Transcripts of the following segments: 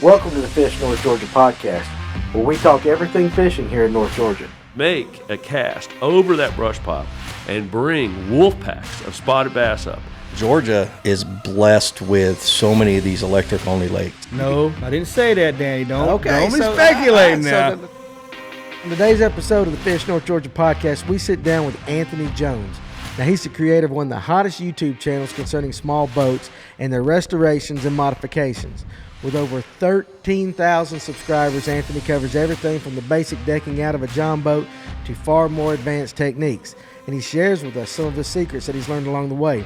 Welcome to the Fish North Georgia podcast, where we talk everything fishing here in North Georgia. Make a cast over that brush pile and bring wolf packs of spotted bass up. Georgia is blessed with so many of these electric-only lakes. No, I didn't say that, Danny. Don't be so, speculating now. On today's episode of the Fish North Georgia podcast, we sit down with Anthony Jones. Now, he's the creator of one of the hottest YouTube channels concerning small boats and their restorations and modifications. With over 13,000 subscribers, Anthony covers everything from the basic decking out of a John boat to far more advanced techniques. And he shares with us some of the secrets that he's learned along the way.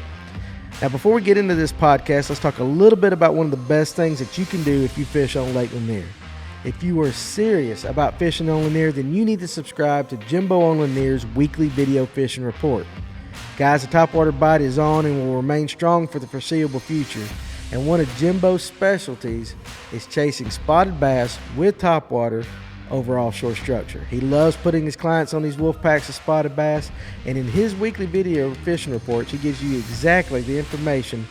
Now, before we get into this podcast, let's talk a little bit about one of the best things that you can do if you fish on Lake Lanier. If you are serious about fishing on Lanier, then you need to subscribe to Jimbo on Lanier's weekly video fishing report. Guys, the topwater bite is on and will remain strong for the foreseeable future. And one of Jimbo's specialties is chasing spotted bass with topwater over offshore structure. He loves putting his clients on these wolf packs of spotted bass, and in his weekly video fishing reports, he gives you exactly the information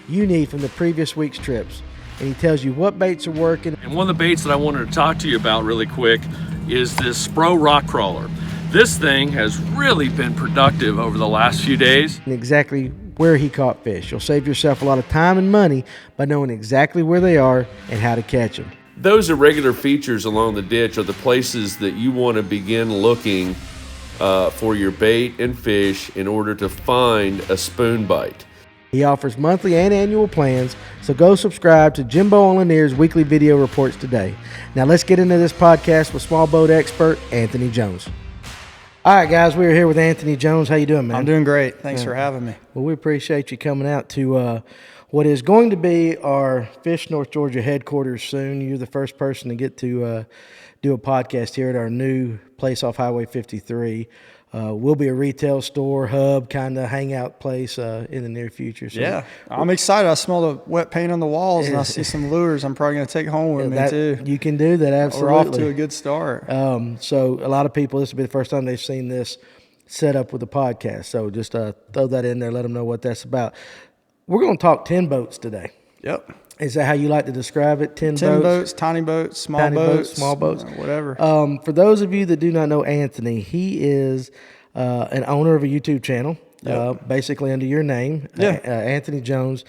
you need from the previous week's trips. And he tells you what baits are working. And one of the baits that I wanted to talk to you about really quick is this Spro rock crawler. This thing has really been productive over the last few days. And exactly where he caught fish. You'll save yourself a lot of time and money by knowing exactly where they are and how to catch them. Those irregular features along the ditch are the places that you want to begin looking for your bait and fish in order to find a spoon bite. He offers monthly and annual plans, so go subscribe to Jimbo on Lanier's weekly video reports today. Now let's get into this podcast with small boat expert Anthony Jones. All right, guys, we're here with Anthony Jones. How you doing, man? I'm doing great. Thanks for having me. Well, we appreciate you coming out to what is going to be our Fish North Georgia headquarters soon. You're the first person to get to do a podcast here at our new place off Highway 53. We'll be a retail store, hub, kind of hangout place in the near future. So yeah, I'm excited. I smell the wet paint on the walls, and I see some lures I'm probably going to take home with me, too. You can do that, absolutely. We're off to a good start. So a lot of people, this will be the first time they've seen this set up with a podcast. So just throw that in there, let them know what that's about. We're going to talk 10 boats today. Yep. Is that how you like to describe it? 10 boats, tiny boats, small boats, whatever. For those of you that do not know Anthony, he is an owner of a YouTube channel, basically under your name, Anthony Jones.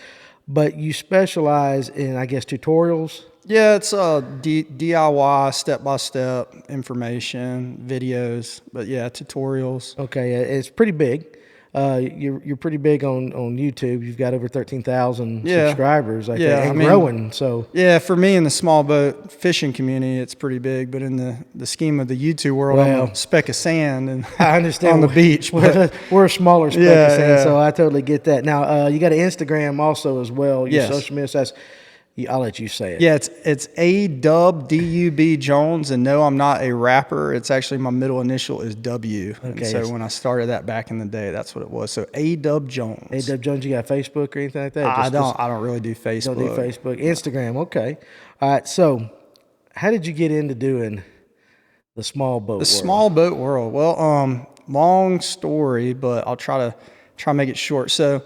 But you specialize in, I guess, tutorials? Yeah, it's DIY, step-by-step information, videos, but yeah, tutorials. Okay, it's pretty big. You're pretty big on YouTube. You've got over 13,000 subscribers, and growing. So yeah, for me in the small boat fishing community, it's pretty big. But in the scheme of the YouTube world, I'm a speck of sand, and I understand on the beach. We're a smaller speck of sand, so I totally get that. Now you got an Instagram also as well. Your social media. So I'll let you say it. Yeah, it's A-Dub-D-U-B Jones, and no, I'm not a rapper. It's actually my middle initial is W. Okay. And so when I started that back in the day, that's what it was. So A-Dub Jones. A-Dub Jones. You got Facebook or anything like that? I don't really do Facebook. Don't do Facebook. Instagram. Okay. All right. So, how did you get into doing the small boat world? Small boat world. Well, long story, but I'll try to make it short. So,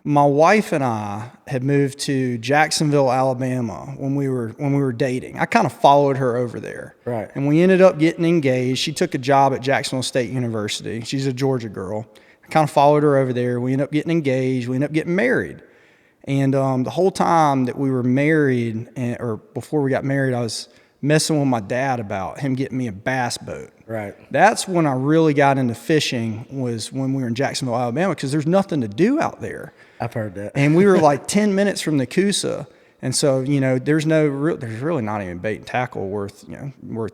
my wife and I had moved to Jacksonville, Alabama when we were dating. I kind of followed her over there. Right. And we ended up getting engaged. She took a job at Jacksonville State University. She's a Georgia girl. I kind of followed her over there. We ended up getting engaged. We ended up getting married. And the whole time that we were married, or before we got married, I was messing with my dad about him getting me a bass boat. Right. That's when I really got into fishing, was when we were in Jacksonville, Alabama, because there's nothing to do out there. I've heard that. And we were like 10 minutes from the Coosa. And so, there's really not even bait and tackle worth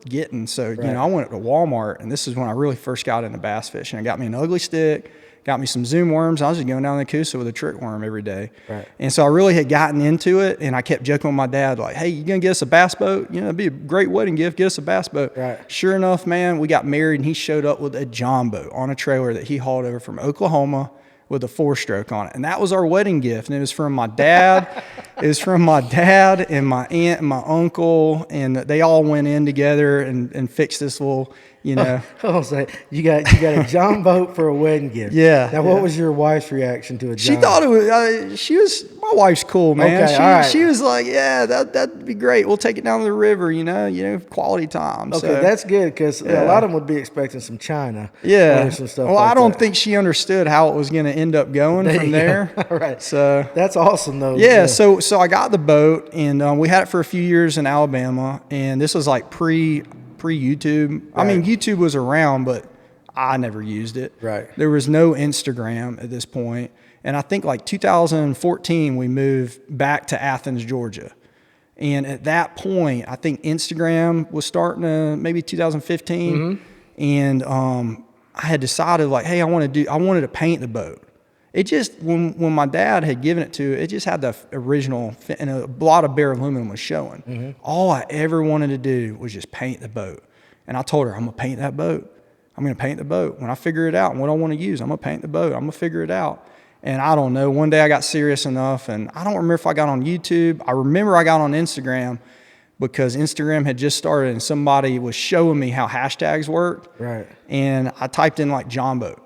getting. So, I went to Walmart, and this is when I really first got into bass fishing. I got me an ugly stick, got me some Zoom worms. I was just going down the Coosa with a trick worm every day. Right. And so I really had gotten into it, and I kept joking with my dad, like, hey, you going to get us a bass boat? It'd be a great wedding gift. Get us a bass boat. Right. Sure enough, man, we got married, and he showed up with a John boat on a trailer that he hauled over from Oklahoma with a 4-stroke on it. And that was our wedding gift. And it was from my dad It was from my dad and my aunt and my uncle, and they all went in together and fixed this little, you know. I was like, you got a John boat for a wedding gift. Yeah. Now, what was your wife's reaction to a John? She thought it was. My wife's cool, man. Okay, all right. She was like, yeah, that'd be great. We'll take it down to the river, you know, quality time. Okay, so, that's good because a lot of them would be expecting some china. yeah. Or some stuff Well, like I don't that. think she understood how it was going to end up going There from you there. go. All right. So That's awesome, though. yeah, so I got the boat, and we had it for a few years in Alabama, and this was like pre YouTube. I mean, YouTube was around, but I never used it. Right. There was no Instagram at this point, and I think like 2014 we moved back to Athens, Georgia, and at that point I think Instagram was starting to maybe 2015, and I had decided like, hey, I wanted to paint the boat. It just, when my dad had given it to it just had the original, and a lot of bare aluminum was showing. All I ever wanted to do was just paint the boat. And I told her, I'm going to paint that boat. I'm going to paint the boat. When I figure it out and what I want to use, I'm going to paint the boat. I'm going to figure it out. And I don't know, one day I got serious enough, and I don't remember if I got on YouTube. I remember I got on Instagram because Instagram had just started and somebody was showing me how hashtags worked. Right. And I typed in like John boat.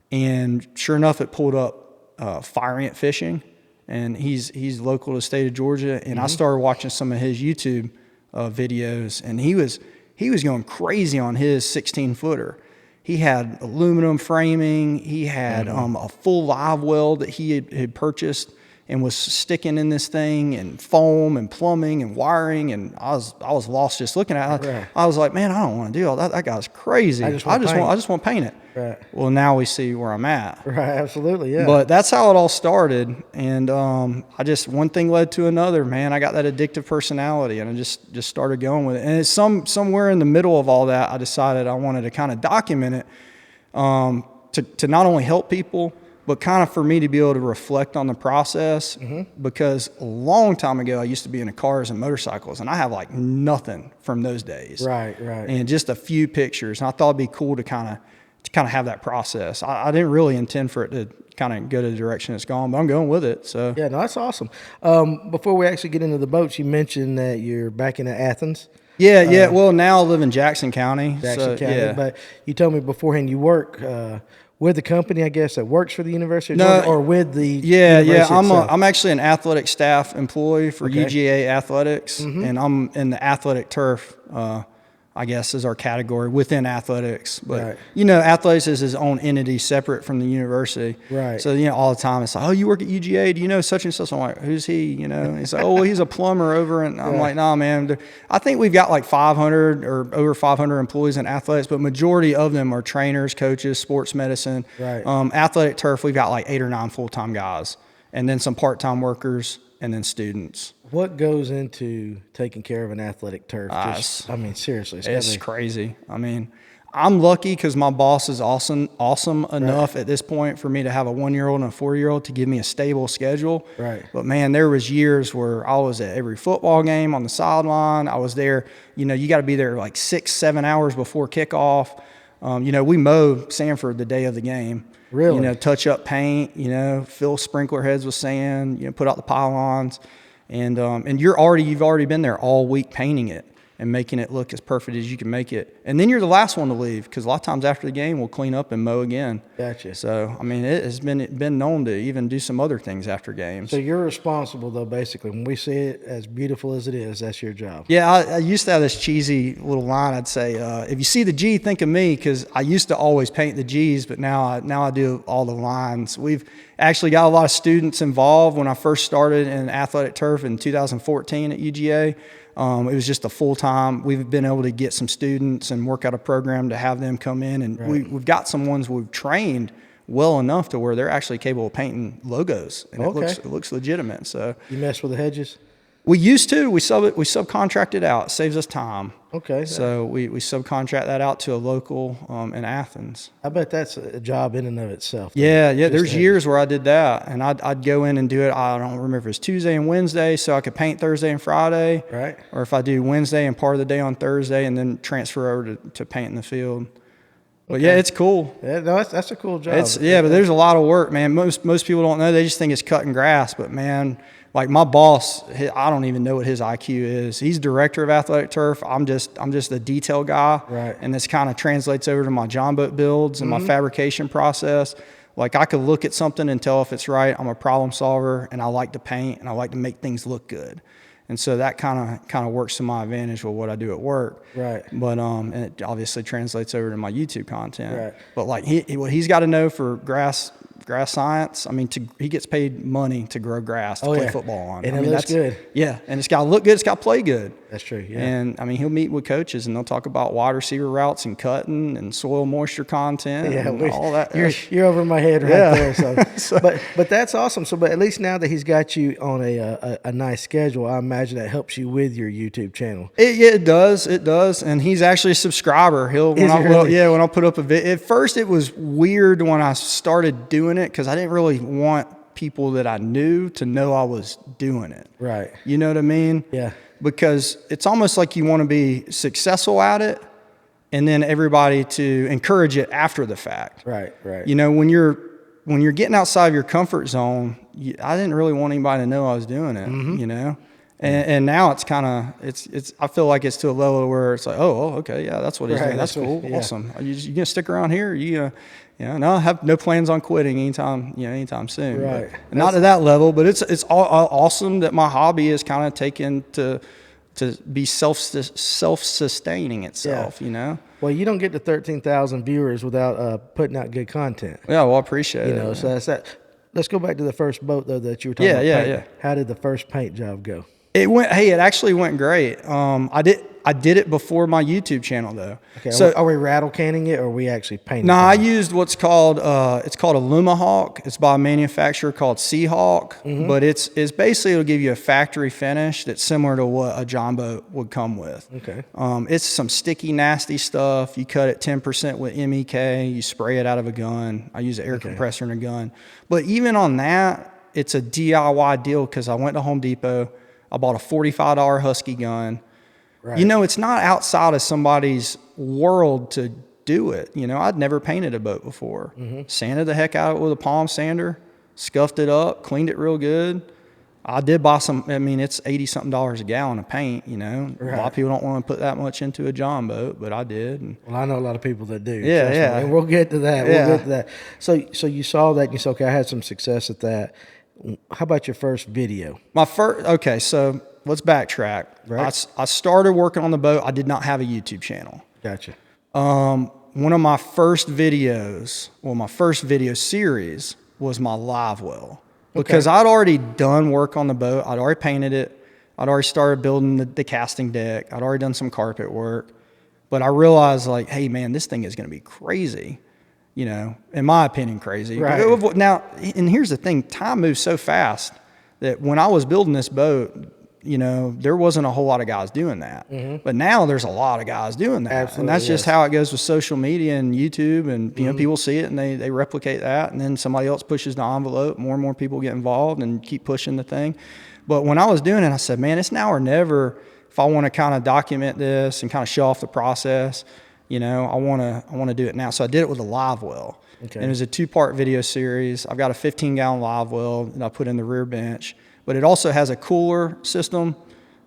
And sure enough, it pulled up Fire Ant Fishing, and he's local to the state of Georgia. And I started watching some of his YouTube videos, and he was going crazy on his 16-footer. He had aluminum framing. He had a full live well that he had purchased and was sticking in this thing, and foam and plumbing and wiring. And I was lost just looking at it. Right. I was like, man, I don't want to do all that. That guy's crazy. I just want to paint it. Right. Well, now we see where I'm at. Right, absolutely, yeah. But that's how it all started, and one thing led to another, man. I got that addictive personality, and I just started going with it. And it's somewhere in the middle of all that, I decided I wanted to kind of document it, to not only help people, but kind of for me to be able to reflect on the process. Because a long time ago, I used to be into cars and motorcycles, and I have like nothing from those days. Right. And just a few pictures, and I thought it'd be cool to kind of have that process. I didn't really intend for it to kind of go to the direction it's gone, but I'm going with it. So Yeah, no, that's awesome. Before we actually get into the boats, you mentioned that you're back in Athens. yeah. Well, now I live in Jackson County. Jackson County. Yeah. But you told me beforehand you work with the company, I guess, that works for the University of No, Georgia, or with the Yeah. university itself? I'm actually an athletic staff employee for UGA Athletics, and I'm in the athletic turf. I guess is our category within athletics, but Right. Athletics is his own entity separate from the university. Right. So all the time it's like, oh, you work at UGA? Do you know such and such? I'm like, who's he? And he's like, oh, well, he's a plumber over, and I'm like, nah, man. I think we've got like 500 or over 500 employees in athletics, but majority of them are trainers, coaches, sports medicine. Right. Athletic turf, we've got like 8 or 9 full-time guys, and then some part-time workers, and then students. What goes into taking care of an athletic turf? Seriously. It's crazy. I mean, I'm lucky because my boss is awesome enough at this point for me to have a 1-year-old and a 4-year-old to give me a stable schedule. Right. But man, there was years where I was at every football game on the sideline. I was there. You got to be there like 6-7 hours before kickoff. We mow Sanford the day of the game. Really? Touch up paint. Fill sprinkler heads with sand. Put out the pylons. And you've already been there all week painting it and making it look as perfect as you can make it. And then you're the last one to leave because a lot of times after the game we'll clean up and mow again. Gotcha. So I mean, it has been known to even do some other things after games. So you're responsible, though, basically. When we see it as beautiful as it is, that's your job. Yeah, I used to have this cheesy little line. I'd say, if you see the G, think of me, because I used to always paint the G's, but now I do all the lines. We've actually got a lot of students involved. When I first started in athletic turf in 2014 at UGA, it was just a full-time. We've been able to get some students and work out a program to have them come in, and we've got some ones we've trained well enough to where they're actually capable of painting logos, and it looks legitimate. So you mess with the hedges? We used to. We subcontract it out. It saves us time. Okay. So we subcontract that out to a local in Athens. I bet that's a job in and of itself. Yeah. There's years where I did that, and I'd go in and do it. I don't remember if it was Tuesday and Wednesday, so I could paint Thursday and Friday. Right. Or if I do Wednesday and part of the day on Thursday, and then transfer over to paint in the field. But yeah, it's cool. Yeah, no, that's a cool job. But there's a lot of work, man. Most people don't know. They just think it's cutting grass, but man, Like my boss, I don't even know what his IQ is. He's director of athletic turf. I'm just the detail guy. Right. And this kind of translates over to my John boat builds and my fabrication process. Like I could look at something and tell if it's right. I'm a problem solver, and I like to paint, and I like to make things look good. And so that kind of works to my advantage with what I do at work. Right. But and it obviously translates over to my YouTube content. Right. But like what he's got to know for grass science. I mean, he gets paid money to grow grass to play football on. And I it mean, looks good. Yeah, and it's got to look good. It's got to play good. That's true. Yeah. And I mean, he'll meet with coaches and they'll talk about wide receiver routes and cutting and soil moisture content and all that. You're over my head right there. So, but that's awesome. So, but at least now that he's got you on a nice schedule, I imagine that helps you with your YouTube channel. It does. It does. And he's actually a subscriber. When I put up a video. At first, it was weird when I started doing it because I didn't really want people that I knew to know I was doing it. Right. You know what I mean? Yeah. Because it's almost like you want to be successful at it and then everybody to encourage it after the fact. Right, right. You know, when you're getting outside of your comfort zone, I didn't really want anybody to know I was doing it, you know? And now it's kind of, I feel like it's to a level where it's like, oh, okay, yeah, that's what he's doing. That's cool. Awesome. You going to stick around here? No, I have no plans on quitting anytime soon. Right. Not to that level, but it's awesome that my hobby is kind of taken to be self-sustaining itself, you know? Well, you don't get to 13,000 viewers without putting out good content. Yeah, well, I appreciate it. You know, so that's that. Let's go back to the first boat, though, that you were talking about. Yeah. How did the first paint job go? It actually went great. I did it before my YouTube channel though. Okay. So are we rattle canning it or are we actually painting it? No, I used what's called a Lumahawk. It's by a manufacturer called Seahawk, but it's basically it'll give you a factory finish that's similar to what a John boat would come with. Okay. It's some sticky, nasty stuff. You cut it 10% with MEK. You spray it out of a gun. I use an air compressor in a gun. But even on that, it's a DIY deal because I went to Home Depot. I bought a $45 Husky gun. Right. You know, it's not outside of somebody's world to do it. You know, I'd never painted a boat before. Sanded the heck out of it with a palm sander, scuffed it up, cleaned it real good. I did buy some, I mean, it's $80-something a gallon of paint, you know. Right. A lot of people don't want to put that much into a John boat, but I did. And well, I know a lot of people that do. Yeah. And we'll get to that. Yeah. We'll get to that. So you saw that and you said, okay, I had some success at that. How about your first video? Okay, so let's backtrack. Right. I started working on the boat. I did not have a YouTube channel. Gotcha. One of my first videos, my first video series was my live well. Because I'd already done work on the boat. I'd already painted it. I'd already started building the casting deck. I'd already done some carpet work. But I realized, like, hey, man, this thing is going to be crazy. You know, in my opinion, crazy. Right. Now, and here's the thing. Time moves so fast that when I was building this boat, you know, there wasn't a whole lot of guys doing that. But now there's a lot of guys doing that. Absolutely, and that's just how it goes with social media and YouTube. And, you know, people see it and they replicate that. And then somebody else pushes the envelope. More and more people get involved and keep pushing the thing. But when I was doing it, I said, man, it's now or never if I want to kind of document this and kind of show off the process. You know, I want to do it now. So I did it with a live well. Okay. And it was a 2-part video series. I've got a 15-gallon live well that I put in the rear bench. But it also has a cooler system,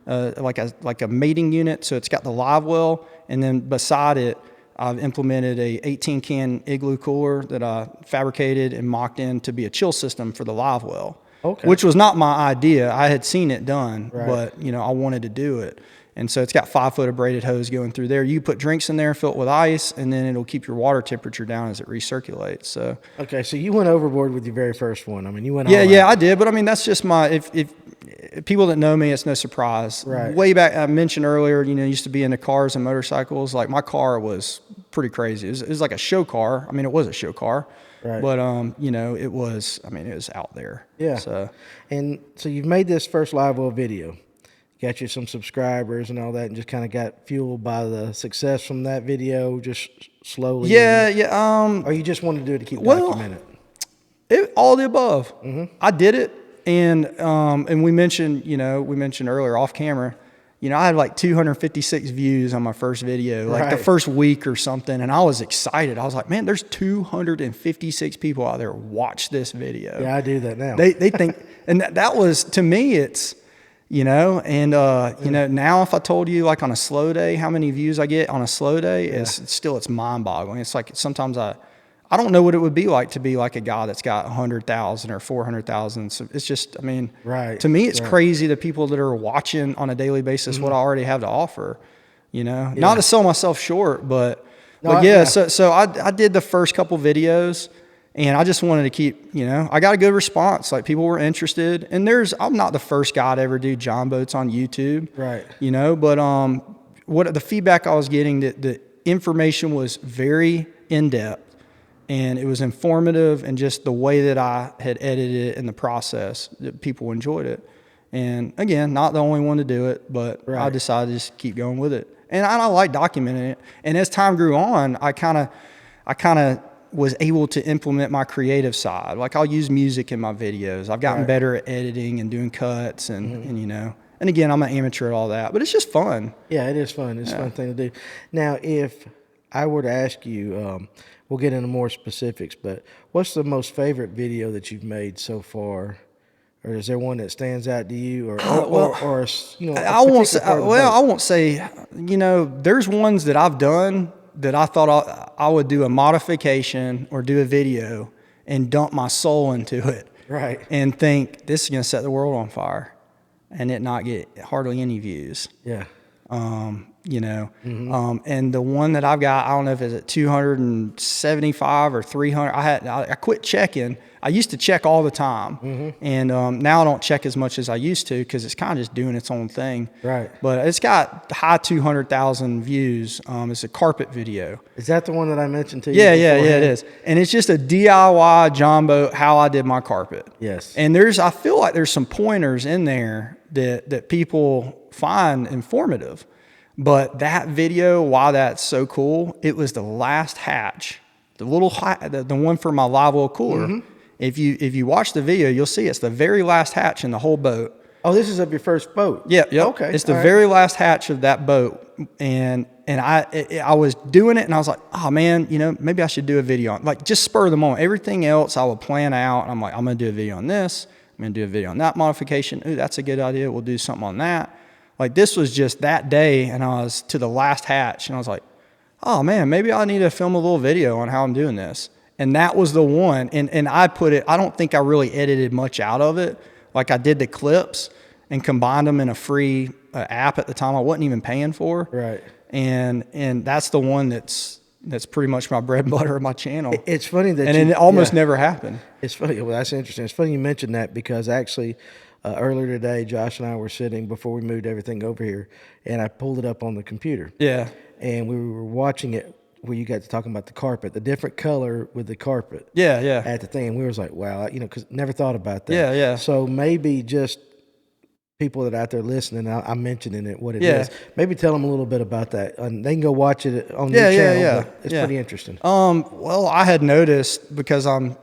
like a mating unit. So it's got the live well, and then beside it, I've implemented a 18-can igloo cooler that I fabricated and mocked in to be a chill system for the live well. Okay. Which was not my idea. I had seen it done, but you know, I wanted to do it. And so it's got 5-foot of braided hose going through there. You put drinks in there, fill it with ice, and then it'll keep your water temperature down as it recirculates. So okay, so you went overboard with your very first one. I mean, you went all out. I did. But I mean, that's just my if people that know me, it's no surprise. Right. Way back, I mentioned earlier, you know, used to be into cars and motorcycles. Like my car was pretty crazy. It was like a show car. I mean, it was a show car. Right. But you know, it was out there. Yeah. So you've made this first live well video. Got you some subscribers and all that, and just kind of got fueled by the success from that video, just slowly. Or you just wanted to do it to keep documenting it? All the above. I did it, and we mentioned earlier off camera, I had like 256 views on my first video, like the Right. first week or something. And I was excited. I was like, man, there's 256 people out there watch this video. Yeah, I do that now. They think, and that was, to me, it's, now if I told you like on a slow day, how many views I get on a slow day, it's mind boggling. It's like, sometimes I don't know what it would be like to be like a guy that's got 100,000 or 400,000. So it's just, Right. to me, it's Right. crazy the people that are watching on a daily basis what I already have to offer, not to sell myself short, but yeah. So I did the first couple videos, and I just wanted to keep, I got a good response. Like, people were interested, and I'm not the first guy to ever do John boats on YouTube. Right. But what the feedback I was getting, that the information was very in-depth, and it was informative, and just the way that I had edited it in the process, that people enjoyed it. And again, not the only one to do it, but I decided to just keep going with it. And I like documenting it. And as time grew on, I kind of was able to implement my creative side. Like, I'll use music in my videos. I've gotten better at editing and doing cuts, and and again, I'm an amateur at all that, but it's just fun. Yeah, it is fun. It's a fun thing to do. Now, if I were to ask you, we'll get into more specifics, but what's the most favorite video that you've made so far? Or is there one that stands out to you, or I won't say. I I won't say. There's ones that I've done that I thought I would do a modification or do a video and dump my soul into it, Right. and think this is going to set the world on fire, and it not get hardly any views. Yeah. And the one that I've got, I don't know if it's at 275 or 300. I quit checking. I used to check all the time, and now I don't check as much as I used to, because it's kind of just doing its own thing. Right. But it's got high 200,000 views. It's a carpet video. Is that the one that I mentioned to you? Yeah, it beforehand? is. And it's just a DIY John boat, how I did my carpet. Yes. And I feel like there's some pointers in there that people find informative. But that video, why that's so cool, it was the last hatch, the one for my live oil cooler. If you watch the video, you'll see it's the very last hatch in the whole boat. Oh, this is of your first boat. Yeah. Okay. It's the all very last hatch of that boat, and I was doing it, and I was like, oh man, maybe I should do a video on, like, just spur of the moment. Everything else I would plan out, and I'm like, I'm gonna do a video on this. I'm gonna do a video on that modification. Ooh, that's a good idea. We'll do something on that. Like, this was just that day, and I was to the last hatch, and I was like, oh man, maybe I need to film a little video on how I'm doing this. And that was the one. And I don't think I really edited much out of it. Like, I did the clips and combined them in a free app at the time I wasn't even paying for. Right. And that's the one that's pretty much my bread and butter of my channel. It's funny that it almost never happened. It's funny. Well, that's interesting. It's funny you mentioned that, because actually earlier today, Josh and I were sitting before we moved everything over here, and I pulled it up on the computer. Yeah. And we were watching it where you got to talking about the carpet, the different color with the carpet. Yeah. At the thing. And we was like, wow, because never thought about that. Yeah. So maybe just people that are out there listening, I'm mentioning it, what it Yeah. is. Maybe tell them a little bit about that. And they can go watch it on your channel. Yeah. But it's pretty interesting. Well, I had noticed, because I'm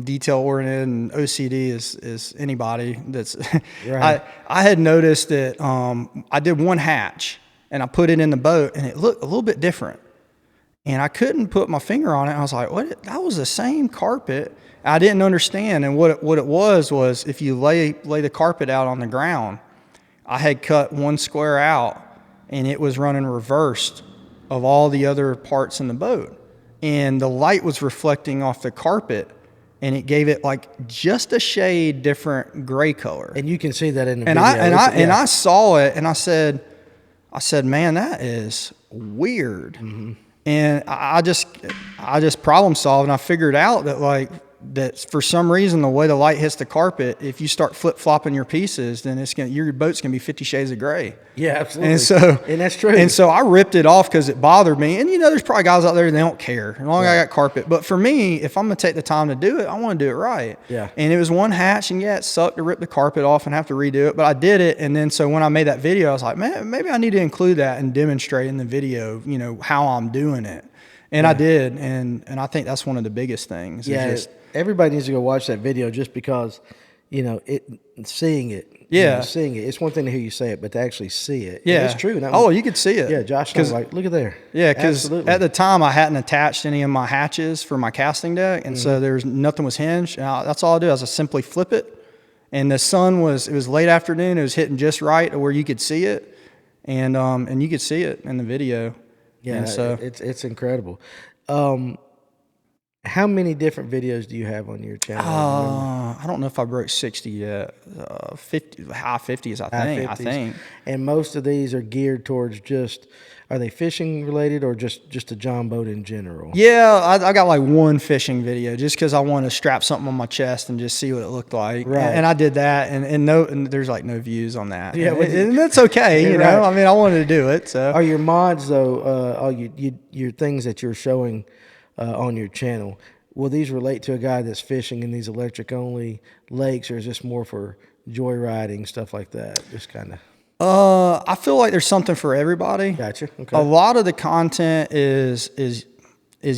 detail oriented, and OCD is anybody that's Right. I had noticed that I did one hatch, and I put it in the boat, and it looked a little bit different, and I couldn't put my finger on it. I was like, what? That was the same carpet. I didn't understand. And what it was if you lay the carpet out on the ground, I had cut one square out, and it was running reversed of all the other parts in the boat, and the light was reflecting off the carpet, and it gave it like just a shade different gray color. And you can see that in the And video. I saw it, and I said, man, that is weird. And I just problem solved, and I figured out that for some reason, the way the light hits the carpet, if you start flip flopping your pieces, then your boat's gonna be 50 shades of gray. Yeah, absolutely. And that's true. And so I ripped it off because it bothered me. And there's probably guys out there that don't care as long as I got carpet. But for me, if I'm gonna take the time to do it, I want to do it right. Yeah. And it was one hatch, and it sucked to rip the carpet off and have to redo it, but I did it. And then so when I made that video, I was like, man, maybe I need to include that and demonstrate in the video, how I'm doing it. And I did, and I think that's one of the biggest things. Yeah, everybody needs to go watch that video, just because, seeing it, Yeah. seeing it. It's one thing to hear you say it, but to actually see it. Yeah, And it's true. Oh, you could see it. Yeah, Josh was like, look at there. Yeah, because Absolutely. at the time I hadn't attached any of my hatches for my casting deck, and so there's nothing was hinged. And that's all I do is I simply flip it, and the sun it was late afternoon. It was hitting just right where you could see it, and you could see it in the video. Yeah, and so it's incredible. How many different videos do you have on your channel? I don't know if I broke 60 yet. 50, high 50s, I think. And most of these are geared towards are they fishing related or just a John boat in general? Yeah, I got like one fishing video just because I want to strap something on my chest and just see what it looked like. Right. And I did that, and there's like no views on that. Yeah, and that's okay, you know. Right. I mean, I wanted to do it. So Are your mods though? All your things that you're showing on your channel, will these relate to a guy that's fishing in these electric only lakes, or is this more for joyriding, stuff like that? Just kind of. I feel like there's something for everybody. Gotcha. Okay. A lot of the content is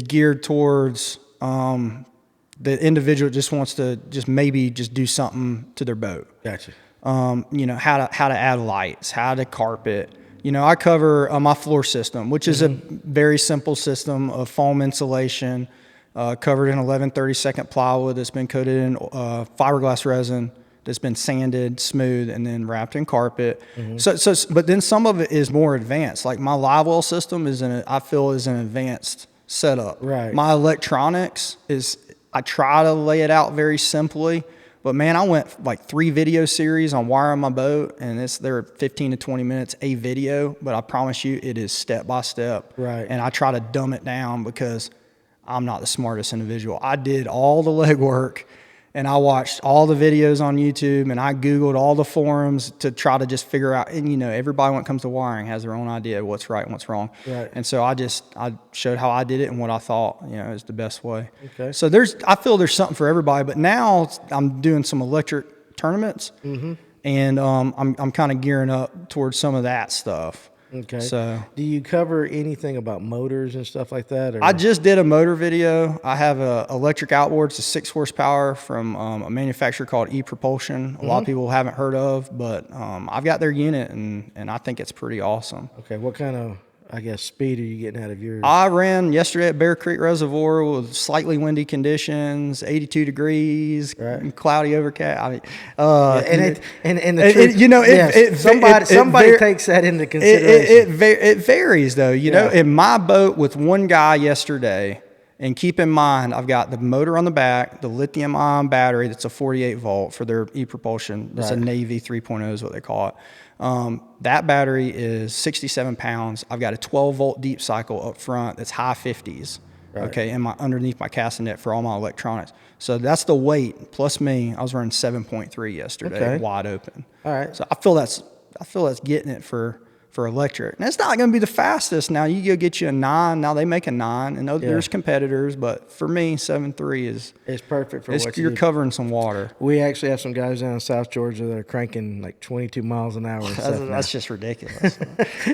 geared towards the individual just wants to maybe do something to their boat. Gotcha. You know, how to add lights, how to carpet. You know, I cover my floor system, which is a very simple system of foam insulation, covered in 11/32 plywood that's been coated in fiberglass resin, that's been sanded, smooth, and then wrapped in carpet. But then some of it is more advanced. Like my live well system is an advanced setup. Right. My electronics I try to lay it out very simply. But man, I went like 3 video series on wiring my boat, and they're 15 to 20 minutes a video. But I promise you, it is step by step. Right. And I try to dumb it down because I'm not the smartest individual. I did all the legwork, and I watched all the videos on YouTube, and I Googled all the forums to try to just figure out. And you know, everybody when it comes to wiring has their own idea of what's right and what's wrong. Right. And so I showed how I did it and what I thought is the best way. Okay. So I feel there's something for everybody. But now I'm doing some electric tournaments, and I'm kind of gearing up towards some of that stuff. Okay. So do you cover anything about motors and stuff like that? Or? I just did a motor video. I have a electric outboard. It's a 6 horsepower from a manufacturer called E-Propulsion. A lot of people haven't heard of, but I've got their unit, and I think it's pretty awesome. Okay. What kind of, I guess, speed are you getting out of yours? I ran yesterday at Bear Creek Reservoir with slightly windy conditions, 82 degrees, and cloudy overcast. I mean, somebody takes that into consideration. It varies though, you know. In my boat with one guy yesterday, and keep in mind, I've got the motor on the back, the lithium-ion battery that's a 48 volt for their e-propulsion. That's a Navy 3.0 is what they call it. That battery is 67 pounds. I've got a 12 volt deep cycle up front that's high 50s. Right. Okay, and underneath my casting net for all my electronics. So that's the weight plus me. I was running 7.3 yesterday, wide open. All right. So I feel that's getting it for electric. And it's not going to be the fastest. Now you go get you a 9. Now they make a 9, and there's competitors, but for me, 7.3 is perfect for what you're covering some water. We actually have some guys down in South Georgia that are cranking like 22 miles an hour. That's just ridiculous.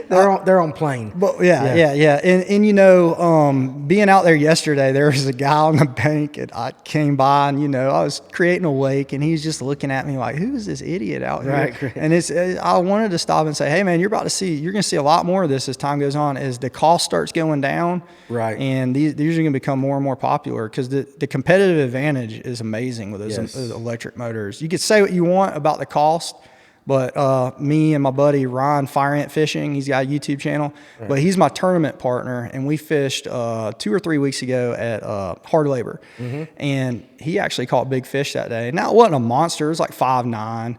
they're on plane. But yeah. And you know, being out there yesterday, there was a guy on the bank, and I came by, and I was creating a wake, and he's just looking at me like, "Who is this idiot out here?" Right. And I wanted to stop and say, "Hey man, you're going to see a lot more of this as time goes on, as the cost starts going down." Right. And these are going to become more and more popular because the competitive advantage is amazing with those electric motors. You could say what you want about the cost, but me and my buddy Ryan Fire Ant Fishing, he's got a YouTube channel, but he's my tournament partner, and we fished 2 or 3 weeks ago at Hard Labor, and he actually caught big fish that day. Now it wasn't a monster; it was like 5'9",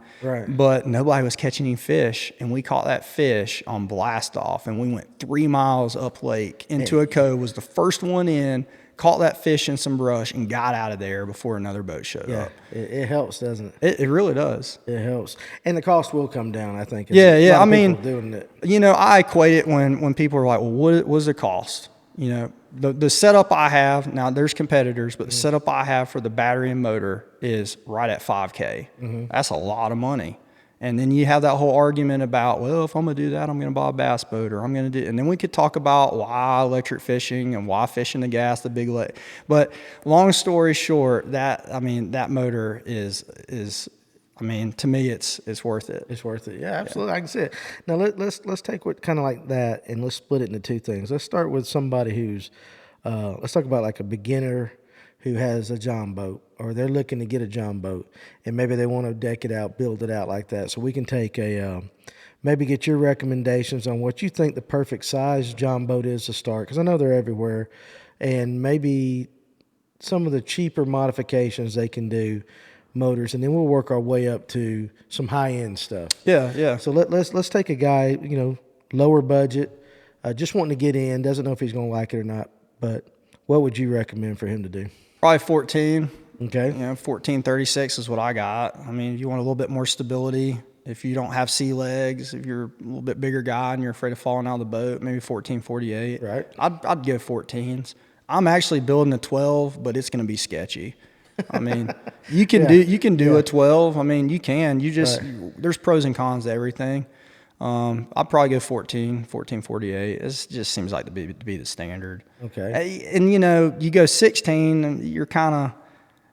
but nobody was catching any fish, and we caught that fish on blast off, and we went 3 miles up lake into a cove. Was the first one in. Caught that fish in some brush and got out of there before another boat showed up. It helps, doesn't it? It really does. It helps. And the cost will come down, I think. I mean, doing it. I equate it when people are like, well, what was the cost? The setup I have, now there's competitors, but the setup I have for the battery and motor is right at $5K. That's a lot of money. And then you have that whole argument about, well, if I'm going to do that, I'm going to buy a bass boat, or I'm going to do, and then we could talk about why electric fishing and why fishing the gas, the big lake. But long story short, that motor is I mean, to me, it's worth it. It's worth it. Yeah, absolutely. I can see it. Now let's take what kind of like that and let's split it into two things. Let's start with somebody who's let's talk about like a beginner who has a John boat, or they're looking to get a John boat, and maybe they want to deck it out, build it out like that. So we can take maybe get your recommendations on what you think the perfect size John boat is to start, because I know they're everywhere, and maybe some of the cheaper modifications they can do, motors, and then we'll work our way up to some high end stuff. Yeah. So let's take a guy, lower budget, just wanting to get in, doesn't know if he's going to like it or not, but what would you recommend for him to do? Probably 14. Okay. 1436 is what I got. I mean, if you want a little bit more stability, if you don't have sea legs, if you're a little bit bigger guy and you're afraid of falling out of the boat, maybe 1448. Right. I'd go 14s. I'm actually building a 12, but it's going to be sketchy. I mean, you can do a 12. I mean, you can. You just there's pros and cons to everything. I'd probably go 1448. It just seems like to be the standard. Okay. And you go 16, and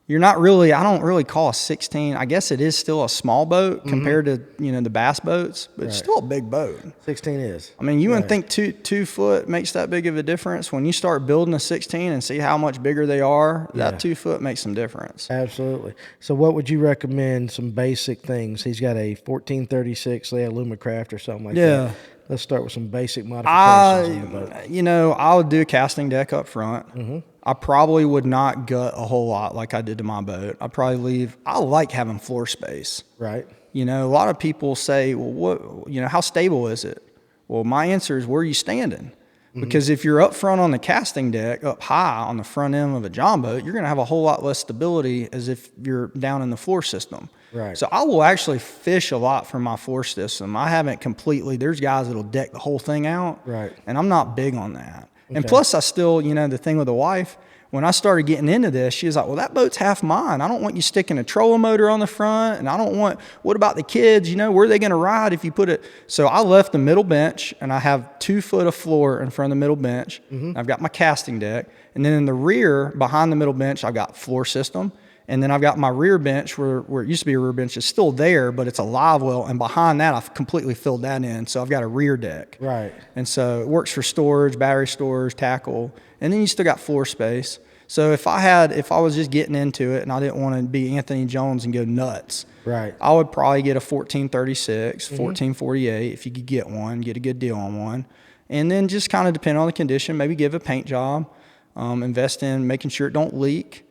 you're not really. I don't really call a 16. I guess it is still a small boat compared to the bass boats, but it's still a big boat. 16 is. I mean, you wouldn't think 2 foot makes that big of a difference. When you start building a 16 and see how much bigger they are, that 2 foot makes some difference. Absolutely. So what would you recommend, some basic things? He's got a 1436, say a Lumacraft or something like that. Let's start with some basic modifications on the boat. I would do a casting deck up front. I probably would not gut a whole lot like I did to my boat. I'd probably leave. I like having floor space. Right. A lot of people say, well, how stable is it? Well, my answer is, where are you standing? Because if you're up front on the casting deck, up high on the front end of a John boat, you're going to have a whole lot less stability as if you're down in the floor system. Right. So I will actually fish a lot from my floor system. I haven't completely, there's guys that'll deck the whole thing out. Right. And I'm not big on that. Okay. And plus I still, the thing with the wife, when I started getting into this, she was like, well, that boat's half mine. I don't want you sticking a trolling motor on the front. And I don't want, what about the kids? Where are they going to ride if you put it? So I left the middle bench, and I have 2 foot of floor in front of the middle bench. I've got my casting deck. And then in the rear, behind the middle bench, I've got floor system. And then I've got my rear bench where it used to be a rear bench. It's still there, but it's a live well. And behind that, I've completely filled that in. So I've got a rear deck. Right. And so it works for storage, battery storage, tackle. And then you still got floor space. So if I was just getting into it and I didn't want to be Anthony Jones and go nuts, right, I would probably get a 1436, 1448 if you could get one, get a good deal on one. And then just kind of depend on the condition, maybe give a paint job, invest in making sure it don't leak.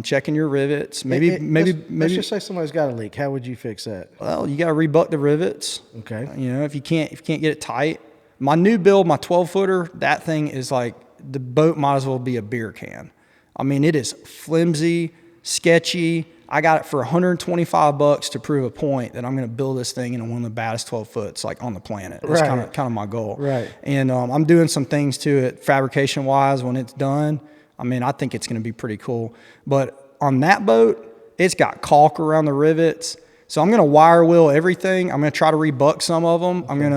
Checking your rivets. Maybe. Let's just say somebody's got a leak. How would you fix that? Well, you got to rebuck the rivets. Okay. If you can't get it tight. My new build, my 12-footer, that thing is like, the boat might as well be a beer can. I mean, it is flimsy, sketchy. I got it for $125 to prove a point that I'm going to build this thing into one of the baddest 12 foots like on the planet. That's kind of my goal. Right. And I'm doing some things to it fabrication wise when it's done. I mean, I think it's going to be pretty cool. But on that boat, it's got caulk around the rivets. So I'm going to wire wheel everything. I'm going to try to rebuck some of them. I'm going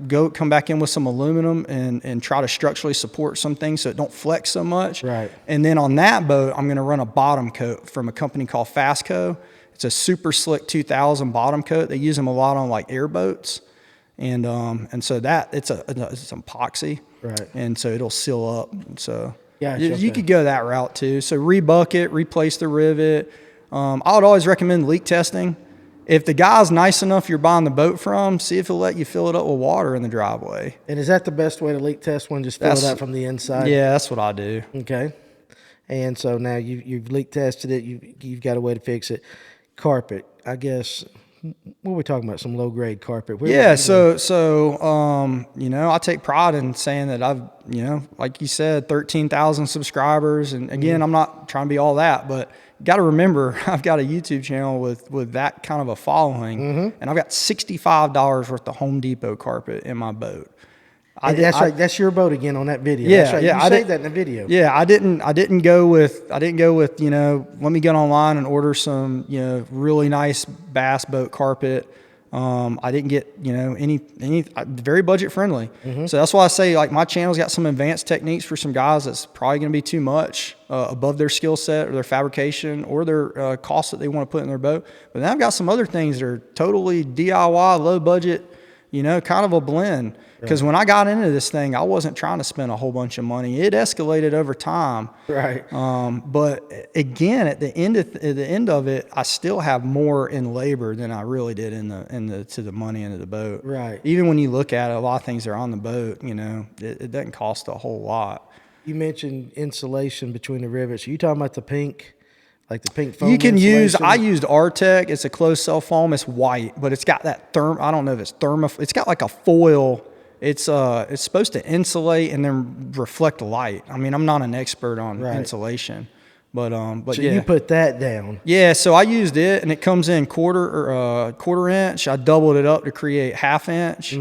to come back in with some aluminum and try to structurally support some things so it don't flex so much. Right. And then on that boat, I'm going to run a bottom coat from a company called Fastco. It's a super slick 2000 bottom coat. They use them a lot on like airboats. And so that it's epoxy. Right. And so it'll seal up. So yeah, you could go that route too. So rebuck it, replace the rivet. I would always recommend leak testing. If the guy's nice enough you're buying the boat from, see if he'll let you fill it up with water in the driveway. And is that the best way to leak test one? Just fill it up from the inside? Yeah, that's what I do. Okay. And so now you've leak tested it. You've got a way to fix it. Carpet, I guess. What are we talking about? Some low grade carpet? I take pride in saying that I've, like you said, 13,000 subscribers. And again, I'm not trying to be all that, but you got to remember, I've got a YouTube channel with that kind of a following, and I've got $65 worth of Home Depot carpet in my boat. That's your boat again on that video. Yeah, that's right. yeah. You saved that in the video. Yeah, I didn't go with let me get online and order some really nice bass boat carpet. I didn't get, any very budget friendly. So that's why I say, like, my channel's got some advanced techniques for some guys that's probably going to be too much above their skill set or their fabrication or their cost that they want to put in their boat. But then I've got some other things that are totally DIY, low budget, kind of a blend. Because when I got into this thing, I wasn't trying to spend a whole bunch of money. It escalated over time. Right. But again, at the end of it, I still have more in labor than I really did to the money into the boat. Right. Even when you look at it, a lot of things that are on the boat, it doesn't cost a whole lot. You mentioned insulation between the rivets. Are you talking about the pink? Like the pink foam You can insulation? I used Artec. It's a closed cell foam. It's white, but it's got that I don't know if it's it's got like a foil. It's supposed to insulate and then reflect light. I mean, I'm not an expert on insulation, but So yeah. you put that down. Yeah, so I used it, and it comes in quarter inch. I doubled it up to create half inch.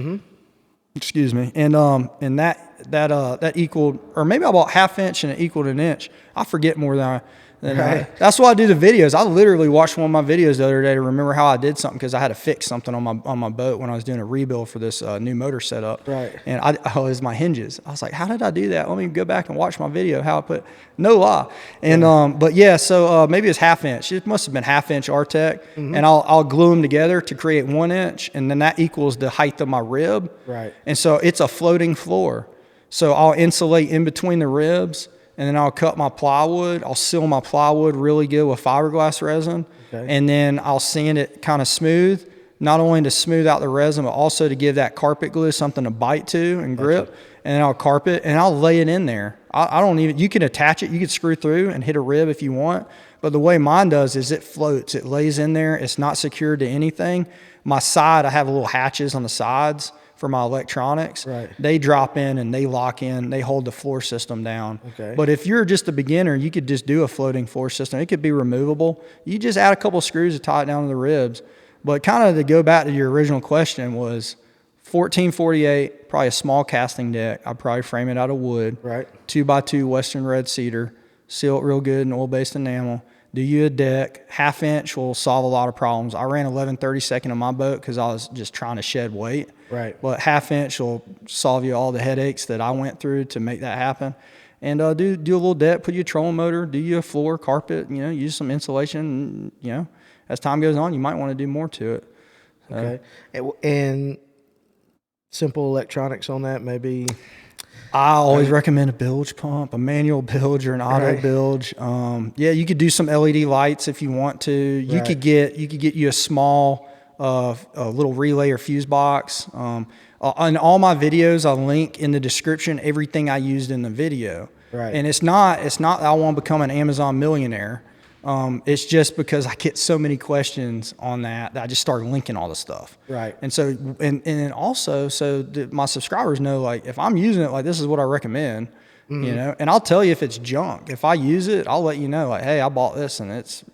Excuse me, and that equaled, or maybe I bought half inch and it equaled an inch. I forget more than that's why I do the videos. I literally watched one of my videos the other day to remember how I did something, because I had to fix something on my boat when I was doing a rebuild for this new motor setup. Right. And it was my hinges. I was like, how did I do that? Let me go back and watch my video. How I put, no lie. And but yeah, so maybe it's half inch. It must have been half inch Artec, and I'll glue them together to create 1 inch, and then that equals the height of my rib. Right. And so it's a floating floor. So I'll insulate in between the ribs, and then I'll cut my plywood. I'll seal my plywood really good with fiberglass resin. Okay. And then I'll sand it kind of smooth, not only to smooth out the resin, but also to give that carpet glue something to bite to and grip. And then I'll carpet, and I'll lay it in there. I don't even, you can attach it. You can screw through and hit a rib if you want. But the way mine does is it floats. It lays in there. It's not secured to anything. My side, I have little hatches on the sides for my electronics. Right. They drop in and they lock in. They hold the floor system down. Okay. But if you're just a beginner, you could just do a floating floor system. It could be removable. You just add a couple screws to tie it down to the ribs. But kind of to go back to your original question was 1448, probably a small casting deck. I'd probably frame it out of wood. Right. 2x2 Western red cedar. Seal it real good in oil-based enamel. Do you a deck. Half inch will solve a lot of problems. I ran 11/32 on my boat because I was just trying to shed weight. Right. But half inch will solve you all the headaches that I went through to make that happen. And do a little deck, put you a trolling motor, do you a floor, carpet, use some insulation. And, as time goes on, you might want to do more to it. Okay. And simple electronics on that, maybe. I always recommend a bilge pump, a manual bilge or an auto bilge. Yeah, you could do some LED lights if you want to. You could get you a small a little relay or fuse box. On all my videos, I'll link in the description everything I used in the video. Right. And it's not that I want to become an Amazon millionaire. It's just because I get so many questions on that I just started linking all the stuff. Right. And so, and then also, so that my subscribers know, like, if I'm using it, like, this is what I recommend, and I'll tell you if it's junk. If I use it, I'll let you know, like, hey, I bought this and it's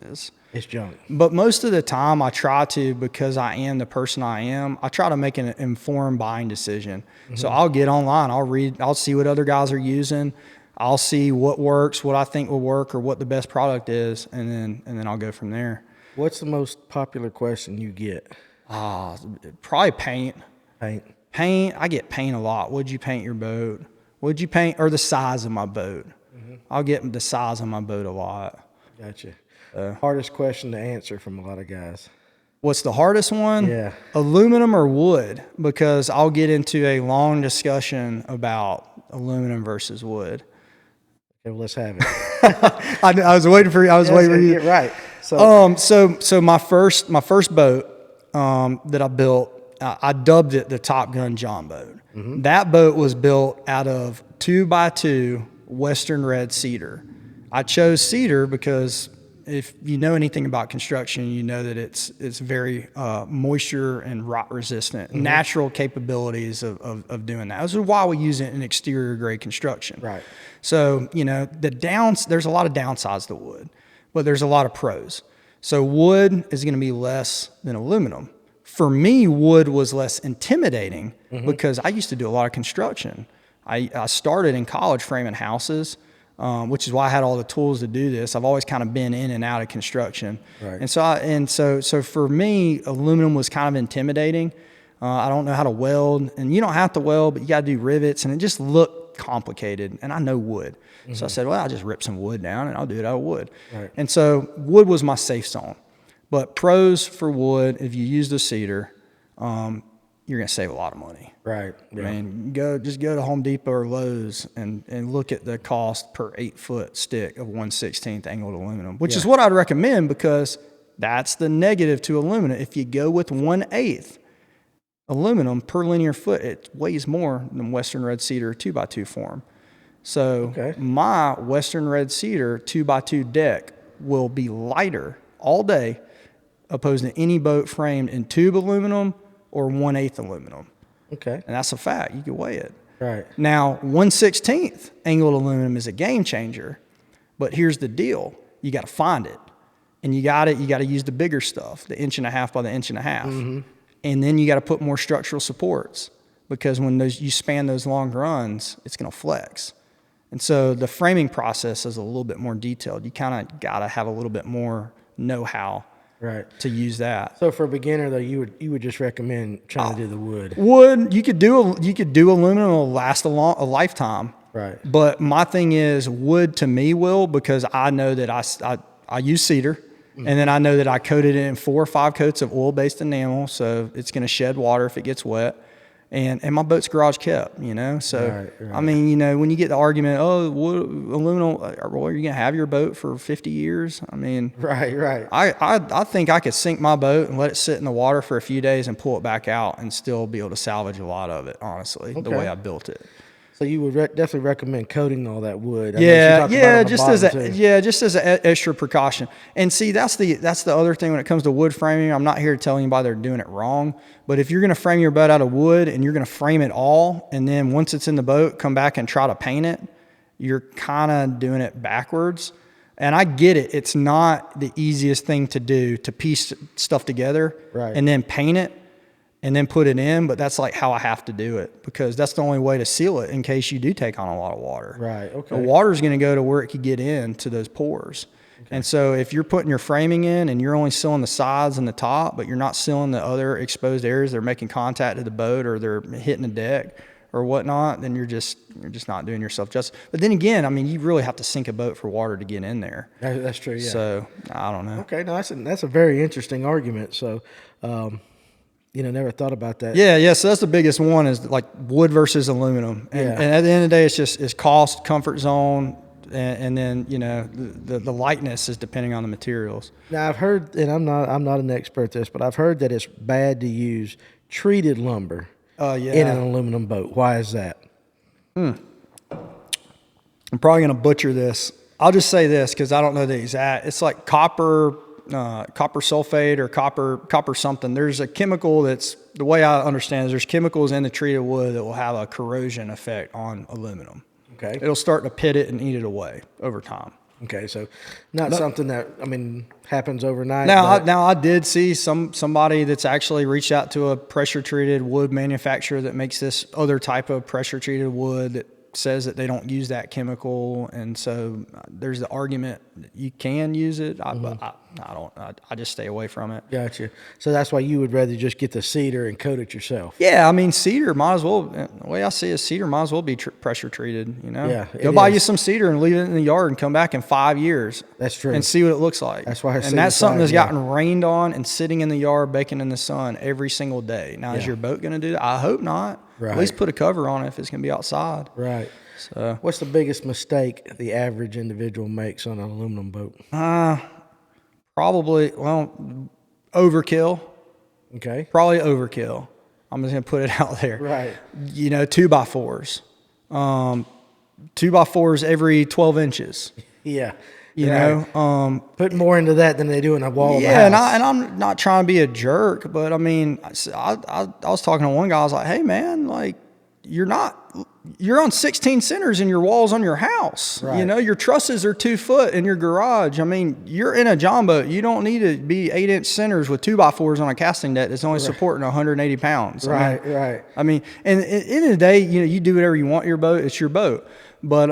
junk. But most of the time I try to, because I am the person I am, I try to make an informed buying decision. So I'll get online, I'll read, I'll see what other guys are using. I'll see what works, what I think will work, or what the best product is, and then I'll go from there. What's the most popular question you get? Probably paint. Paint. I get paint a lot. Would you paint your boat? Would you paint, or the size of my boat? I'll get the size of my boat a lot. Gotcha. Hardest question to answer from a lot of guys. What's the hardest one? Yeah. Aluminum or wood? Because I'll get into a long discussion about aluminum versus wood. Okay, well, let's have it. I was waiting for you. Waiting for you. Get right. So, So my first boat that I built, I dubbed it the Top Gun John boat. That boat was built out of 2x2 Western red cedar. I chose cedar because if you know anything about construction, you know that it's very moisture and rot resistant. Natural capabilities of doing that. This is why we use it in exterior grade construction. Right. So, there's a lot of downsides to wood, but there's a lot of pros. So wood is going to be less than aluminum. For me, wood was less intimidating because I used to do a lot of construction. I started in college framing houses. which is why I had all the tools to do this. I've always kind of been in and out of construction. Right. And so for me, aluminum was kind of intimidating. I don't know how to weld, and you don't have to weld, but you got to do rivets, and it just looked complicated, and I know wood. So I said, well, I'll just rip some wood down, and I'll do it out of wood. Right. And so wood was my safe zone. But pros for wood, if you use the cedar, you're going to save a lot of money. Right. Yeah. I mean, just go to Home Depot or Lowe's and look at the cost per 8-foot stick of 1/16 angled aluminum, which is what I'd recommend, because that's the negative to aluminum. If you go with 1/8 aluminum per linear foot, it weighs more than Western red cedar 2x2 form. So my Western red cedar 2x2 deck will be lighter all day, opposed to any boat framed in tube aluminum or 1/8 aluminum. Okay. And that's a fact. You can weigh it. Right. Now, 1/16 angled aluminum is a game changer, but here's the deal. You got to find it. And you got to use the bigger stuff, the 1.5 by the 1.5. And then you got to put more structural supports, because when you span those long runs, it's going to flex. And so the framing process is a little bit more detailed. You kind of got to have a little bit more know-how to use that. So for a beginner though, you would just recommend trying to do the wood. Wood, you could do aluminum, it'll last a lifetime. Right. But my thing is, wood to me will, because I know that I use cedar, and then I know that I coated it in 4 or 5 coats of oil-based enamel, so it's going to shed water if it gets wet. And my boat's garage kept, So, Right. I mean, when you get the argument, oh, wood, aluminum, well, are you going to have your boat for 50 years? I mean, Right. I think I could sink my boat and let it sit in the water for a few days and pull it back out and still be able to salvage a lot of it, honestly, the way I built it. So you would definitely recommend coating all that wood. Just as an extra precaution. And see, that's the other thing when it comes to wood framing. I'm not here to tell anybody they're doing it wrong, but if you're going to frame your boat out of wood and you're going to frame it all, and then once it's in the boat, come back and try to paint it, you're kind of doing it backwards. And I get it. It's not the easiest thing to do, to piece stuff together and then paint it and then put it in, but that's like how I have to do it, because that's the only way to seal it in case you do take on a lot of water. Right, okay. The water's going to go to where it could get into those pores. And so if you're putting your framing in and you're only sealing the sides and the top, but you're not sealing the other exposed areas, they're making contact to the boat or they're hitting the deck or whatnot, then you're just not doing yourself justice. But then again, I mean, you really have to sink a boat for water to get in there. That's true, yeah. So I don't know. Okay, no, that's a very interesting argument. So, never thought about that. Yeah. So that's the biggest one, is like wood versus aluminum. And at the end of the day, it's cost, comfort zone, and then the lightness is depending on the materials. Now I've heard, and I'm not an expert at this, but I've heard that it's bad to use treated lumber in an aluminum boat. Why is that? I'm probably going to butcher this. I'll just say this because I don't know the exact. It's like copper sulfate or copper something. There's a chemical that's, the way I understand it, there's chemicals in the treated wood that will have a corrosion effect on aluminum. Okay. It'll start to pit it and eat it away over time. Okay, so not something that, happens overnight. Now I did see somebody that's actually reached out to a pressure treated wood manufacturer that makes this other type of pressure treated wood that says that they don't use that chemical, and so there's the argument that you can use it. I just stay away from it. Gotcha. So that's why you would rather just get the cedar and coat it yourself. Yeah, cedar might as well. The way I see it, cedar might as well be pressure treated. Yeah, go buy you some cedar and leave it in the yard and come back in 5 years. That's true. And see what it looks like. That's why. And that's something that's gotten rained on and sitting in the yard, baking in the sun every single day. Now, is your boat going to do that? I hope not. Right. At least put a cover on it if it's going to be outside. Right. So, what's the biggest mistake the average individual makes on an aluminum boat? Probably, overkill. Okay. Probably overkill. I'm just going to put it out there. Right. 2x4s. 2x4s every 12 inches. Yeah. Put more into that than they do in a wall of a house. And I'm not trying to be a jerk, but I was talking to one guy. I was like, hey man, like, you're not you're on 16 centers in your walls on your house. Right. You know, your trusses are 2 foot in your garage. I mean, you're in a John boat. You don't need to be 8-inch centers with 2x4s on a casting deck that's only supporting 180 pounds. Right. I mean, and at the end of the day, you know, you do whatever you want your boat. It's your boat. But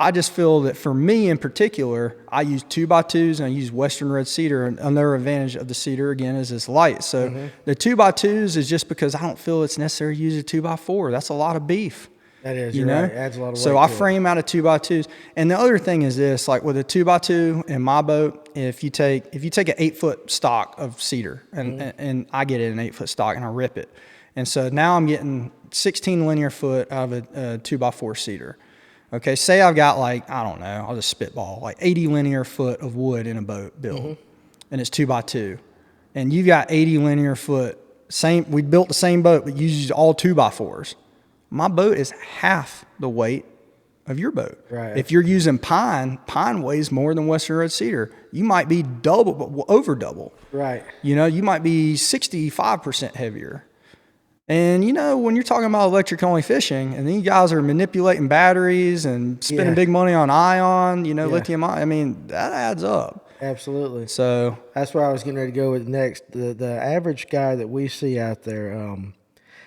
I just feel that for me in particular, I use 2x2s and I use Western red cedar. And another advantage of the cedar again is it's light. So the 2x2s is just because I don't feel it's necessary to use a 2x4. That's a lot of beef. That is, you you're know, right. It adds a lot of weight. So I to it. frame out of 2x2s. And the other thing is this: like with a 2x2 in my boat, if you take an 8-foot stock of cedar, and I get it in an 8-foot stock and I rip it, and so now I'm getting 16 linear foot out of a 2x4 cedar. Okay, say I've got like, I don't know, I'll just spitball, like 80 linear foot of wood in a boat build, and it's 2x2. And you've got 80 linear foot, we built the same boat, but you used all 2x4s. My boat is half the weight of your boat. Right. If you're using pine weighs more than Western red cedar. You might be double, but over double. Right. You know, you might be 65% heavier. And, you know, when you're talking about electric only fishing and these guys are manipulating batteries and spending big money on ion, you know, lithium ion, I mean, that adds up. Absolutely. So That's where I was getting ready to go with next. The average guy that we see out there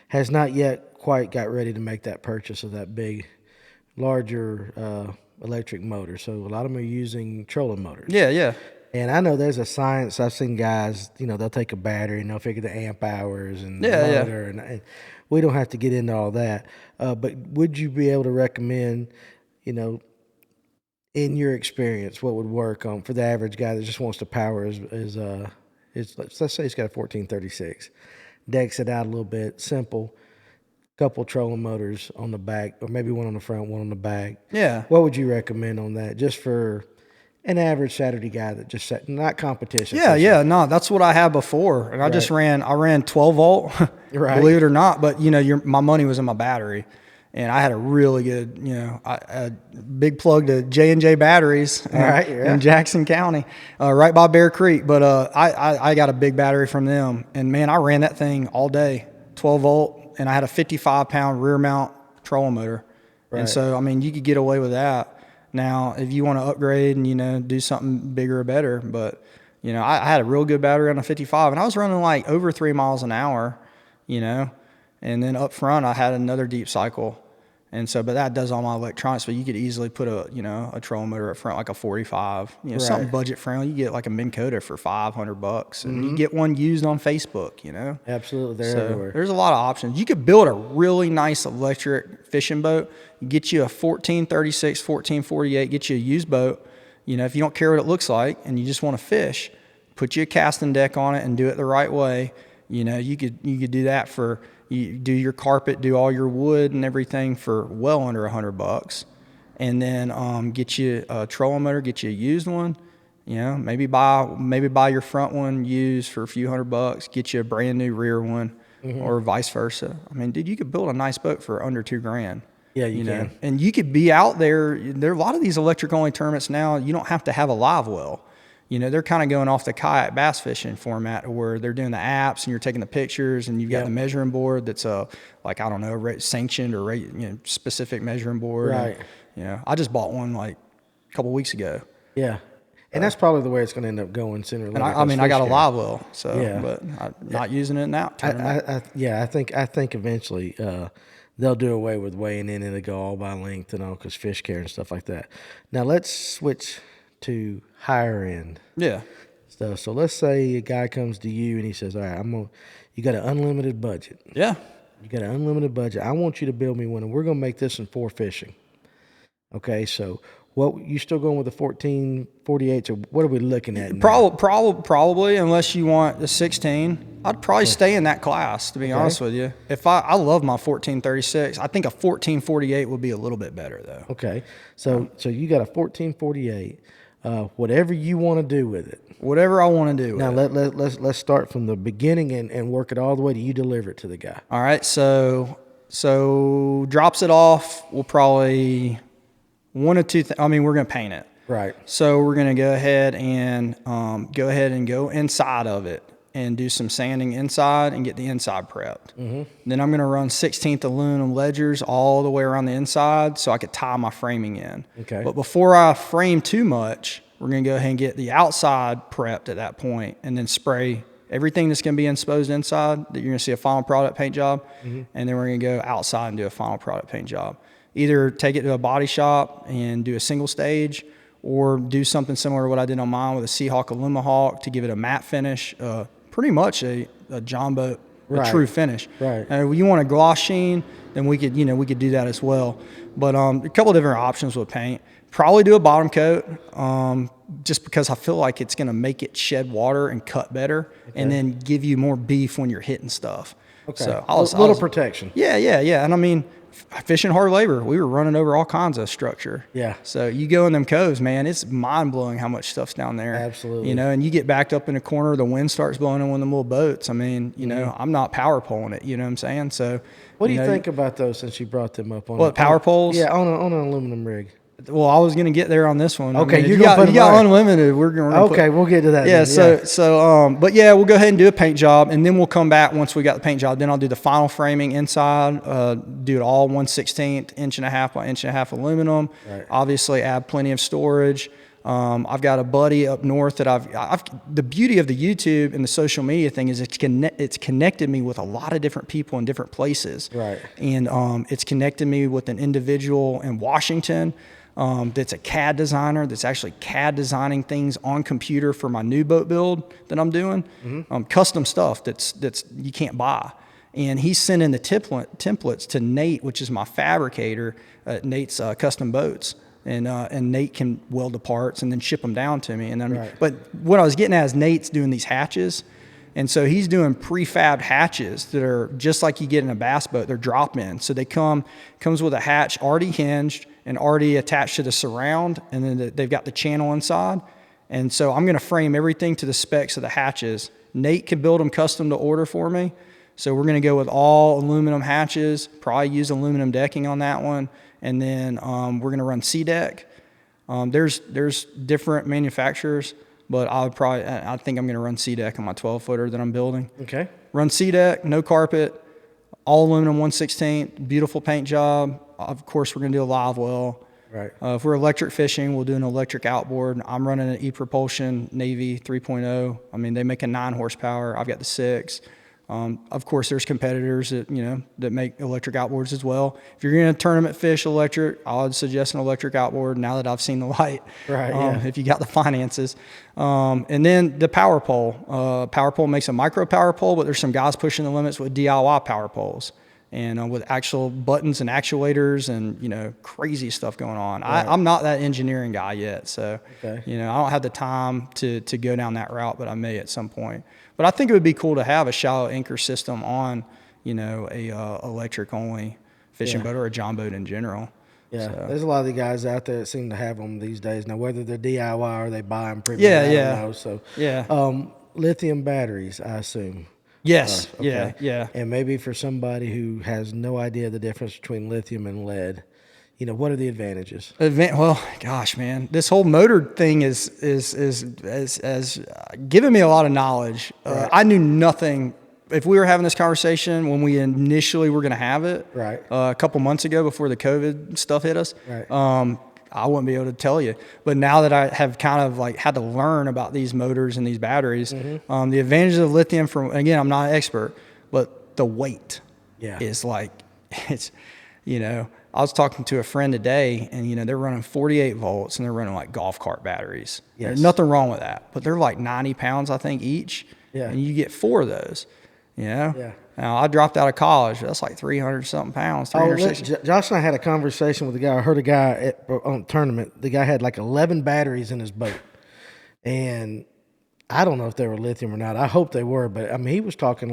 has not yet quite got ready to make that purchase of that big, larger electric motor. So a lot of them are using trolling motors. yeah. And I know there's a science. I've seen guys, you know, they'll take a battery and they'll figure the amp hours and the motor. And we don't have to get into all that. But would you be able to recommend, you know, in your experience, what would work for the average guy that just wants to power his let's say he's got a 1436, decks it out a little bit, simple, couple trolling motors on the back, or maybe one on the front, one on the back. Yeah. What would you recommend on that, just for an average Saturday guy that just not competition? Yeah. No, that's what I had before. And I ran 12 volt, believe it or not. But, you know, my money was in my battery. And I had a really good, you know, a big plug to J&J Batteries in Jackson County, right by Bear Creek. But I got a big battery from them. And, man, I ran that thing all day, 12 volt. And I had a 55-pound rear mount trolling motor. Right. And so, I mean, you could get away with that. Now, if you want to upgrade and, you know, do something bigger or better, but, you know, I had a real good battery on a 55, and I was running like over 3 miles an hour, you know, and then up front I had another deep cycle. And so, but that does all my electronics, but you could easily put a trolling motor up front, like a 45, you know, something budget friendly. You get like a Minn Kota for $500, and you get one used on Facebook, you know. Absolutely, they're everywhere. There's a lot of options. You could build a really nice electric fishing boat, get you a 1436, 1448, get you a used boat. You know, if you don't care what it looks like and you just want to fish, put you a casting deck on it and do it the right way. You know, you could do that for. You do your carpet, do all your wood and everything for well under $100, and then get you a trolling motor, get you a used one. You know, maybe buy your front one used for a few $100, get you a brand new rear one, or vice versa. I mean, dude, you could build a nice boat for under $2,000. Yeah, you know, can. and you could be out there. There are a lot of these electric only tournaments now. You don't have to have a live well. You know, they're kind of going off the kayak bass fishing format where they're doing the apps and you're taking the pictures and you've got the measuring board that's like, I don't know, sanctioned or specific measuring board. Right. And, you know, I just bought one like a couple weeks ago. Yeah. And that's probably the way it's going to end up going sooner or later. And I got a live well, so but I'm not using it now. I think eventually they'll do away with weighing in and it'll go all by length and all because fish care and stuff like that. Now let's switch to higher end stuff. So let's say a guy comes to you and he says, all right, you got an unlimited budget. Yeah. You got an unlimited budget. I want you to build me one and we're going to make this in 4 fishing. Okay. So you still going with the 1448? So what are we looking at now? Probably, unless you want the 16. I'd probably stay in that class, to be honest with you. If I love my 1436. I think a 1448 would be a little bit better though. Okay. So you got a 1448. Whatever you want to do with it. Whatever I want to do with it. Now, let's start from the beginning and work it all the way to you deliver it to the guy. All right, so drops it off, we'll probably one of two things. I mean, we're going to paint it. Right. So we're going to go ahead and go inside of it. and do some sanding inside and get the inside prepped. Then I'm going to run 16th aluminum ledgers all the way around the inside so I could tie my framing in. Okay. But before I frame too much, we're going to go ahead and get the outside prepped at that point and then spray everything that's going to be exposed inside that you're going to see a final product paint job. And then we're going to go outside and do a final product paint job. Either take it to a body shop and do a single stage, or do something similar to what I did on mine with a Seahawk Alumahawk to give it a matte finish, pretty much a John boat, a true finish. Right. You want a gloss sheen, then we could do that as well. But a couple of different options with paint. Probably do a bottom coat, just because I feel like it's going to make it shed water and cut better, and then give you more beef when you're hitting stuff. Okay. So A little protection. Yeah. And I mean, fishing hard labor, we were running over all kinds of structure. Yeah. So you go in them coves, man, it's mind blowing how much stuff's down there. Absolutely. And you get backed up in a corner, the wind starts blowing in one of them little boats. I mean, I'm not power poling it, you know what I'm saying? So What do you think about those since you brought them up on What, power poles? Yeah, on an aluminum rig. Well, I was going to get there on this one. Okay, I mean, you got right. unlimited. We're going to Okay, we'll get to that. Yeah, then. but yeah, we'll go ahead and do a paint job, and then we'll come back once we got the paint job. Then I'll do the final framing inside, do it all 1/16 1.5 by 1.5 aluminum. Right. Obviously, add plenty of storage. I've got a buddy up north that I've the beauty of the YouTube and the social media thing is it's connected me with a lot of different people in different places. Right. And it's connected me with an individual in Washington that's a CAD designer that's actually CAD designing things on computer for my new boat build that I'm doing, custom stuff that's you can't buy. And he's sending the templates to Nate, which is my fabricator at Nate's Custom Boats. And Nate can weld the parts and then ship them down to me. And then, But what I was getting at is Nate's doing these hatches. And so he's doing prefab hatches that are just like you get in a bass boat. They're drop-in. So they comes with a hatch already hinged and already attached to the surround, and then they've got the channel inside. And so I'm going to frame everything to the specs of the hatches. Nate can build them custom to order for me. So we're going to go with all aluminum hatches, probably use aluminum decking on that one. And then we're going to run C-deck. There's different manufacturers, but I think I'm going to run C-deck on my 12-footer that I'm building. Okay. Run C-deck, no carpet, all aluminum 1/16, beautiful paint job. Of course, we're going to do a live well. Right. If we're electric fishing, we'll do an electric outboard. I'm running an e-propulsion Navy 3.0. I mean, they make a 9 horsepower. I've got the 6. Of course, there's competitors that make electric outboards as well. If you're going to tournament fish electric, I would suggest an electric outboard now that I've seen the light. Right. If you got the finances. And then the power pole. Power pole makes a micro power pole, but there's some guys pushing the limits with DIY power poles. And with actual buttons and actuators and, crazy stuff going on. Right. I'm not that engineering guy yet. So, I don't have the time to go down that route, but I may at some point. But I think it would be cool to have a shallow anchor system on, a electric only fishing boat or a John boat in general. Yeah, so. There's a lot of the guys out there that seem to have them these days. Now, whether they're DIY or they buy them premium, I don't know. So, lithium batteries, I assume. Yes. Okay. Yeah. And maybe for somebody who has no idea the difference between lithium and lead, what are the advantages? Well, gosh, man, this whole motor thing is given me a lot of knowledge. Right. I knew nothing. If we were having this conversation when we initially were going to have it, right, a couple months ago before the COVID stuff hit us, right. I wouldn't be able to tell you. But now that I have kind of had to learn about these motors and these batteries, the advantages of lithium again, I'm not an expert, but the weight is it's, I was talking to a friend today and, they're running 48 volts and they're running golf cart batteries. Yes. There's nothing wrong with that, but they're 90 pounds, I think, each. Yeah. And you get 4 of those, Yeah. Now, I dropped out of college. That's 300 something pounds. 360. Josh and I had a conversation with a guy. I heard a guy on a tournament. The guy had 11 batteries in his boat. And I don't know if they were lithium or not. I hope they were. But, he was talking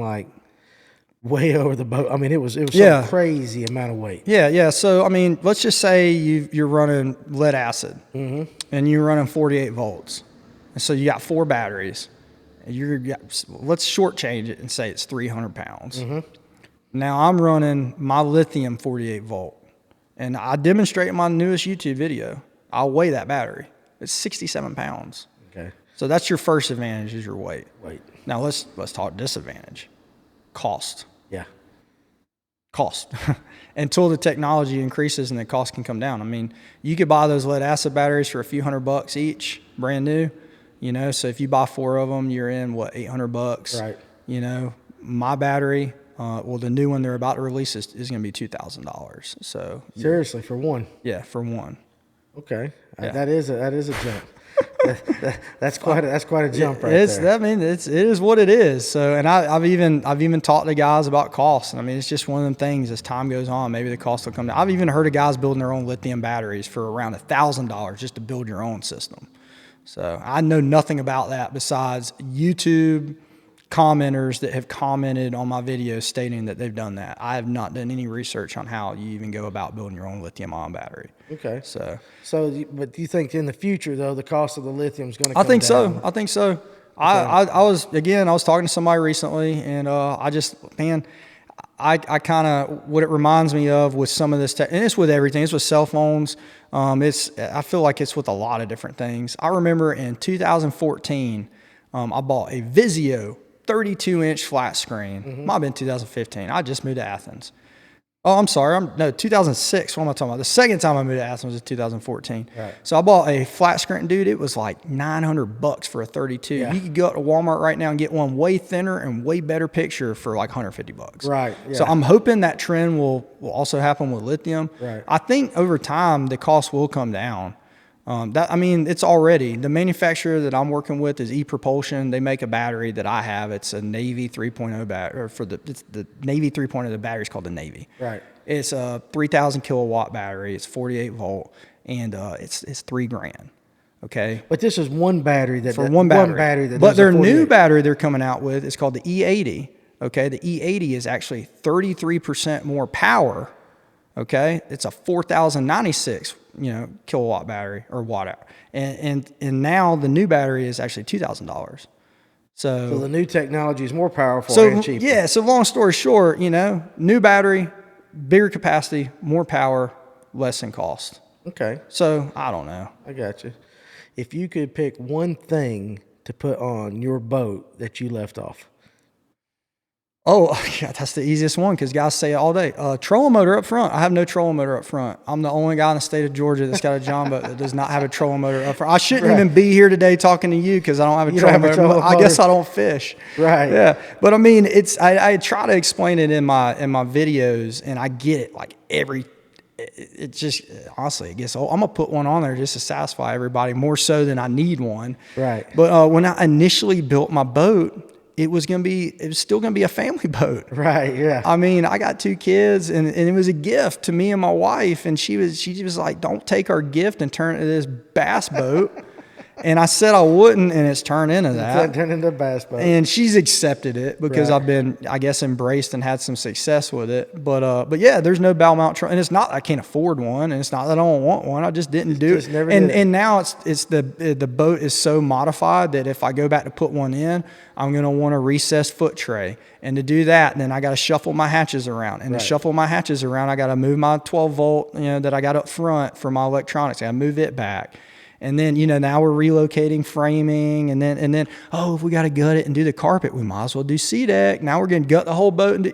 way over the boat. It was some crazy amount of weight. Yeah. So, let's just say you're running lead acid. And you're running 48 volts. And so you got 4 batteries. Let's shortchange it and say it's 300 pounds. Now I'm running my lithium 48 volt, and I demonstrate in my newest YouTube video. I'll weigh that battery. It's 67 pounds. Okay. So that's your first advantage is your weight. Now let's talk disadvantage. Cost. Yeah. Cost. Until the technology increases and the cost can come down. I mean, you could buy those lead acid batteries for a few $100 each, brand new. You know, so if you buy 4 of them, you're in what, $800. Right. You know, my battery, well, the new one they're about to release is going to be $2,000. So Seriously, for one. yeah, for one. Okay, Yeah. that is a jump. That's quite a jump right there. I mean, it is what it is. So, and I've even talked to guys about costs. And I mean, it's just one of them things. As time goes on, maybe the cost will come down. I've even heard of guys building their own lithium batteries for around $1,000 just to build your own system. So I know nothing about that besides YouTube commenters that have commented on my videos stating that they've done that. I have not done any research on how you even go about building your own lithium-ion battery. Okay. So, but do you think in the future though the cost of the lithium is going to come I think down? so. I think so. I was talking to somebody recently, and I kind of, what it reminds me of with some of this tech, and it's with everything. It's with cell phones. I feel like it's with a lot of different things. I remember in 2014, I bought a Vizio 32-inch flat screen. Might have been 2015. I just moved to Athens. Oh, I'm sorry. 2006. What am I talking about? The second time I moved to Athens was in 2014. Right. So I bought a flat screen. Dude, it was like $900 for a 32. Yeah. You could go up to Walmart right now and get one way thinner and way better picture for like $150. Right. Yeah. So I'm hoping that trend will also happen with lithium. Right. I think over time the cost will come down. It's already, the manufacturer that I'm working with is ePropulsion. They make a battery that I have. It's a Navy 3.0 battery, or it's the Navy 3.0. The battery is called the Navy. Right. It's a 3,000 kilowatt battery. It's 48 volt, and it's $3,000. Okay. But this is one battery one battery. But their new 48. battery they're coming out with is called the E80. Okay. The E80 is actually 33% more power. Okay. It's a 4,096 kilowatt battery or watt hour. And now the new battery is actually $2,000. So the new technology is more powerful and cheaper. Yeah. So long story short, new battery, bigger capacity, more power, less in cost. Okay. So I don't know. I got you. If you could pick one thing to put on your boat that you left off. Oh, yeah, that's the easiest one because guys say it all day. Trolling motor up front. I have no trolling motor up front. I'm the only guy in the state of Georgia that's got a John boat that does not have a trolling motor up front. I shouldn't even be here today talking to you because I don't have a trolling motor. I guess I don't fish. Right. Yeah. But I mean, I try to explain it in my videos, and I get it like it just, honestly, I guess I'm going to put one on there just to satisfy everybody more so than I need one. Right. But when I initially built my boat, it was still going to be a family boat. Right. Yeah. I mean, I got 2 kids and it was a gift to me and my wife. And she was like, don't take our gift and turn it into this bass boat. And I said I wouldn't, and it's turned into that. It's turned into a bass boat. And she's accepted it because I've been, I guess, embraced and had some success with it. But yeah, there's no bow mount truck, and it's not I can't afford one, and it's not that I don't want one. I just didn't do it. And now it's the boat is so modified that if I go back to put one in, I'm gonna want a recessed foot tray, and to do that, then I got to shuffle my hatches around, and to shuffle my hatches around, I got to move my 12 volt, that I got up front for my electronics. I got to move it back. And then, now we're relocating framing, and then, if we got to gut it and do the carpet, we might as well do C-deck. Now we're going to gut the whole boat,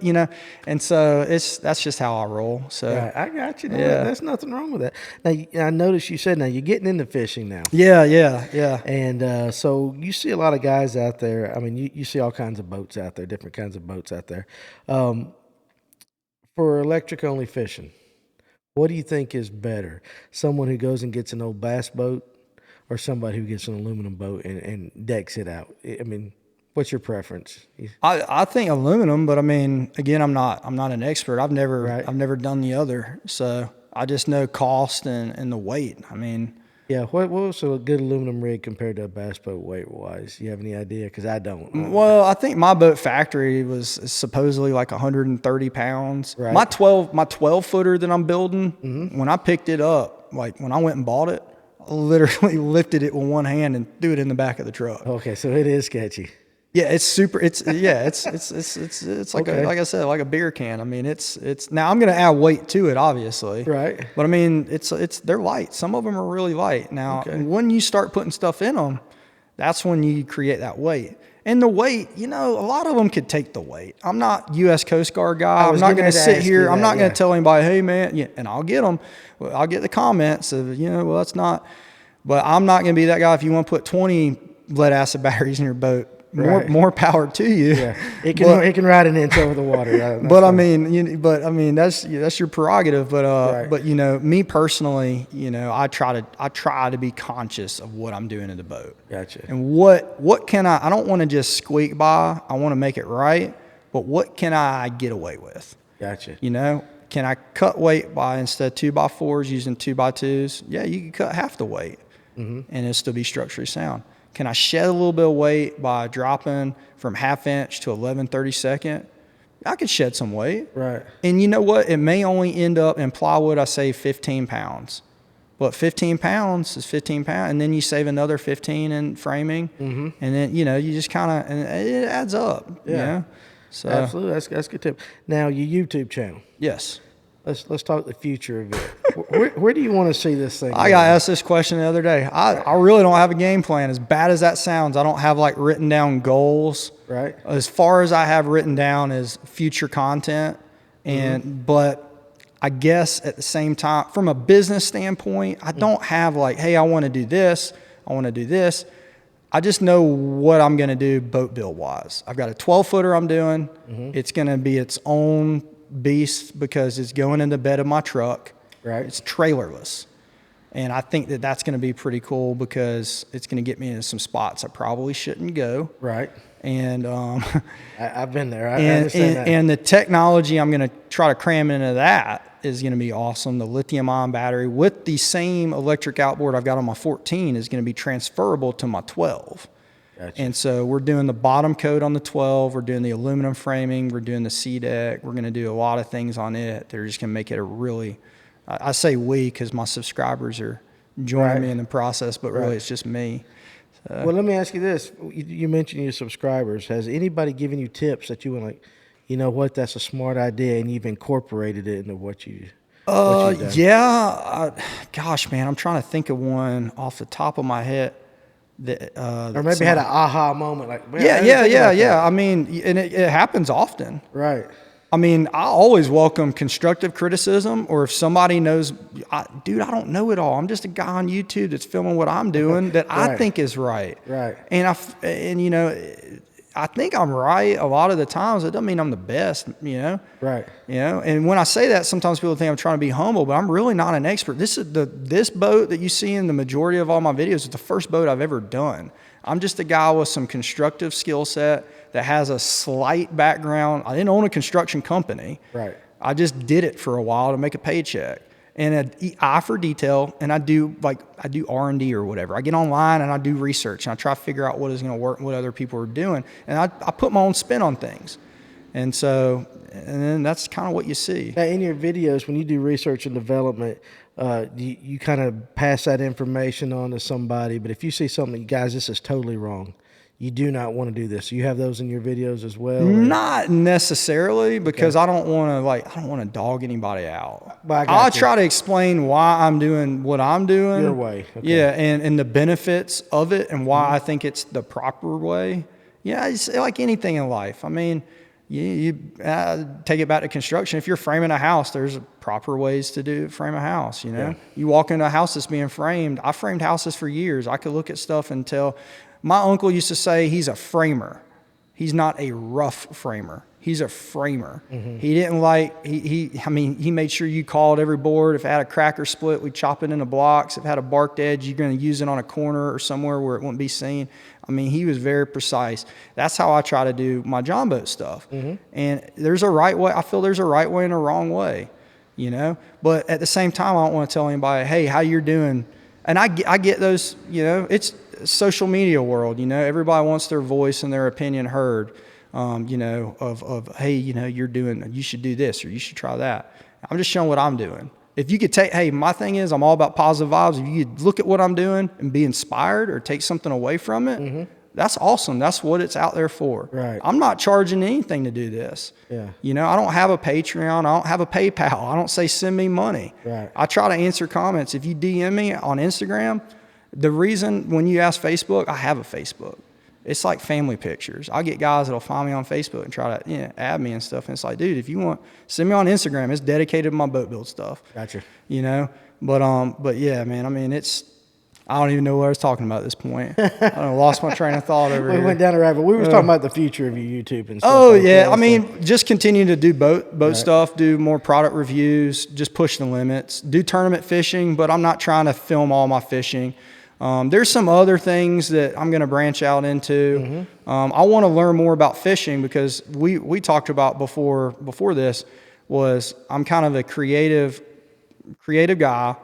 and so that's just how I roll. So right. I got you. No, there's nothing wrong with that. Now, I noticed you said now you're getting into fishing now. Yeah. And so you see a lot of guys out there. I mean, you see all kinds of boats out there, different kinds of boats out there. For electric only fishing, what do you think is better? Someone who goes and gets an old bass boat, or somebody who gets an aluminum boat and decks it out? I mean, what's your preference? I think aluminum, but I mean, again, I'm not an expert. I've never done the other, so I just know cost and the weight. I mean, yeah. What was a good aluminum rig compared to a bass boat weight wise? You have any idea? Because I don't. Well, I think my boat factory was supposedly like 130 pounds. Right. My 12 footer that I'm building, when I picked it up, like when I went and bought it, I literally lifted it with one hand and threw it in the back of the truck. Okay, so it is sketchy. Yeah, it's super. It's like like I said, like a beer can. I mean, it's now I'm gonna add weight to it, obviously. Right. But I mean, they're light. Some of them are really light. Now, when you start putting stuff in them, that's when you create that weight. And the weight, a lot of them could take the weight. I'm not U.S. Coast Guard guy. I'm not going to sit ask you here. that, I'm not going yeah. to tell anybody, hey, man, and I'll get them. I'll get the comments of, well, that's not. But I'm not going to be that guy. If you want to put 20 lead acid batteries in your boat, Right. more power to you. Yeah, it can ride an inch over the water. That's But fine. I mean, that's your prerogative. But Right. but me personally, I try to be conscious of what I'm doing in the boat. Gotcha. And what can I don't want to just squeak by. I want to make it right. But what can I get away with? Gotcha. Can I cut weight by, instead of 2x4s using 2x2s? Yeah, you can cut half the weight, and it'll still be structurally sound. Can I shed a little bit of weight by dropping from 1/2 inch to 11/32? I could shed some weight. Right. And you know what? It may only end up in plywood, I save 15 pounds. But 15 pounds is 15 pounds. And then you save another 15 in framing. And then, you just kind of, and it adds up. Yeah. So, Absolutely. That's a good tip. Now, your YouTube channel. yes. Let's talk the future of it. Where do you want to see this thing? I got asked this question the other day. I really don't have a game plan. As bad as that sounds, I don't have like written down goals. Right. As far as I have written down is future content. But I guess at the same time, from a business standpoint, I don't have like, hey, I want to do this. I want to do this. I just know what I'm going to do boat build wise. I've got a 12-footer I'm doing. It's going to be its own beast because it's going in the bed of my truck. Right. It's trailerless. And I think that that's going to be pretty cool because it's going to get me into some spots I probably shouldn't go. Right. And I've been there. I understand that. and the technology I'm going to try to cram into that is going to be awesome. The lithium-ion battery with the same electric outboard I've got on my 14 is going to be transferable to my 12. Gotcha. And so we're doing the bottom coat on the 12. We're doing the aluminum framing. We're doing the sea deck. We're going to do a lot of things on it. They're just going to make it a really, I say we because my subscribers are joining me in the process, but really it's just me. Well, let me ask you this. You mentioned your subscribers. Has anybody given you tips that you were like, you know what, that's a smart idea, and you've incorporated it into what you've done? Yeah. Gosh, man, I'm trying to think of one off the top of my head. Or maybe had an aha moment. Like, man, Yeah. I mean, and it happens often. Right. I mean, I always welcome constructive criticism, or if somebody knows, dude, I don't know it all. I'm just a guy on YouTube that's filming what I'm doing that I think is right. Right. And I think I'm right a lot of the times. It doesn't mean I'm the best, Right. And when I say that, sometimes people think I'm trying to be humble, but I'm really not an expert. This boat that you see in the majority of all my videos is the first boat I've ever done. I'm just a guy with some constructive skill set that has a slight background. I didn't own a construction company. Right. I just did it for a while to make a paycheck. And an eye for detail, and I do R&D or whatever. I get online and I do research, and I try to figure out what is going to work and what other people are doing. And I put my own spin on things. And then that's kind of what you see. Now, in your videos, when you do research and development, you kind of pass that information on to somebody. But if you see something, guys, this is totally wrong, you do not want to do this. You have those in your videos as well? Not necessarily, because I don't want to dog anybody out. I'll try to explain why I'm doing what I'm doing. Your way. Okay. Yeah, and the benefits of it and why I think it's the proper way. Yeah, it's like anything in life. I mean, you take it back to construction. If you're framing a house, there's proper ways to frame a house, Yeah. You walk into a house that's being framed. I framed houses for years. I could look at stuff and tell. My uncle used to say he's a framer. He's not a rough framer. He's a framer. Mm-hmm. He didn't he made sure you called every board. If it had a crack or split, we'd chop it into blocks. If it had a barked edge, you're going to use it on a corner or somewhere where it wouldn't be seen. I mean, he was very precise. That's how I try to do my John boat stuff. Mm-hmm. And there's a right way. I feel there's a right way and a wrong way, But at the same time, I don't want to tell anybody, hey, how you're doing. And I get those, it's social media world, everybody wants their voice and their opinion heard, hey, you should do this or you should try that. I'm just showing what I'm doing. If you could my thing is I'm all about positive vibes. If you could look at what I'm doing and be inspired or take something away from it, mm-hmm. That's awesome. That's what it's out there for. Right. I'm not charging anything to do this. Yeah. I don't have a Patreon. I don't have a PayPal. I don't say send me money. Right. I try to answer comments. If you DM me on Instagram, the reason when you ask Facebook, I have a Facebook. it's like family pictures. I get guys that'll find me on Facebook and try to add me and stuff. And it's like, dude, if you want, send me on Instagram. It's dedicated to my boat build stuff. Gotcha. But yeah, man. I mean, I don't even know what I was talking about at this point. I lost my train of thought over We here. went down a rabbit. We were talking about the future of your YouTube and stuff. Oh like yeah, that, I mean, just continue to do boat stuff, do more product reviews, just push the limits, do tournament fishing. But I'm not trying to film all my fishing. There's some other things that I'm going to branch out into. I want to learn more about fishing because we talked about before this was I'm kind of a creative guy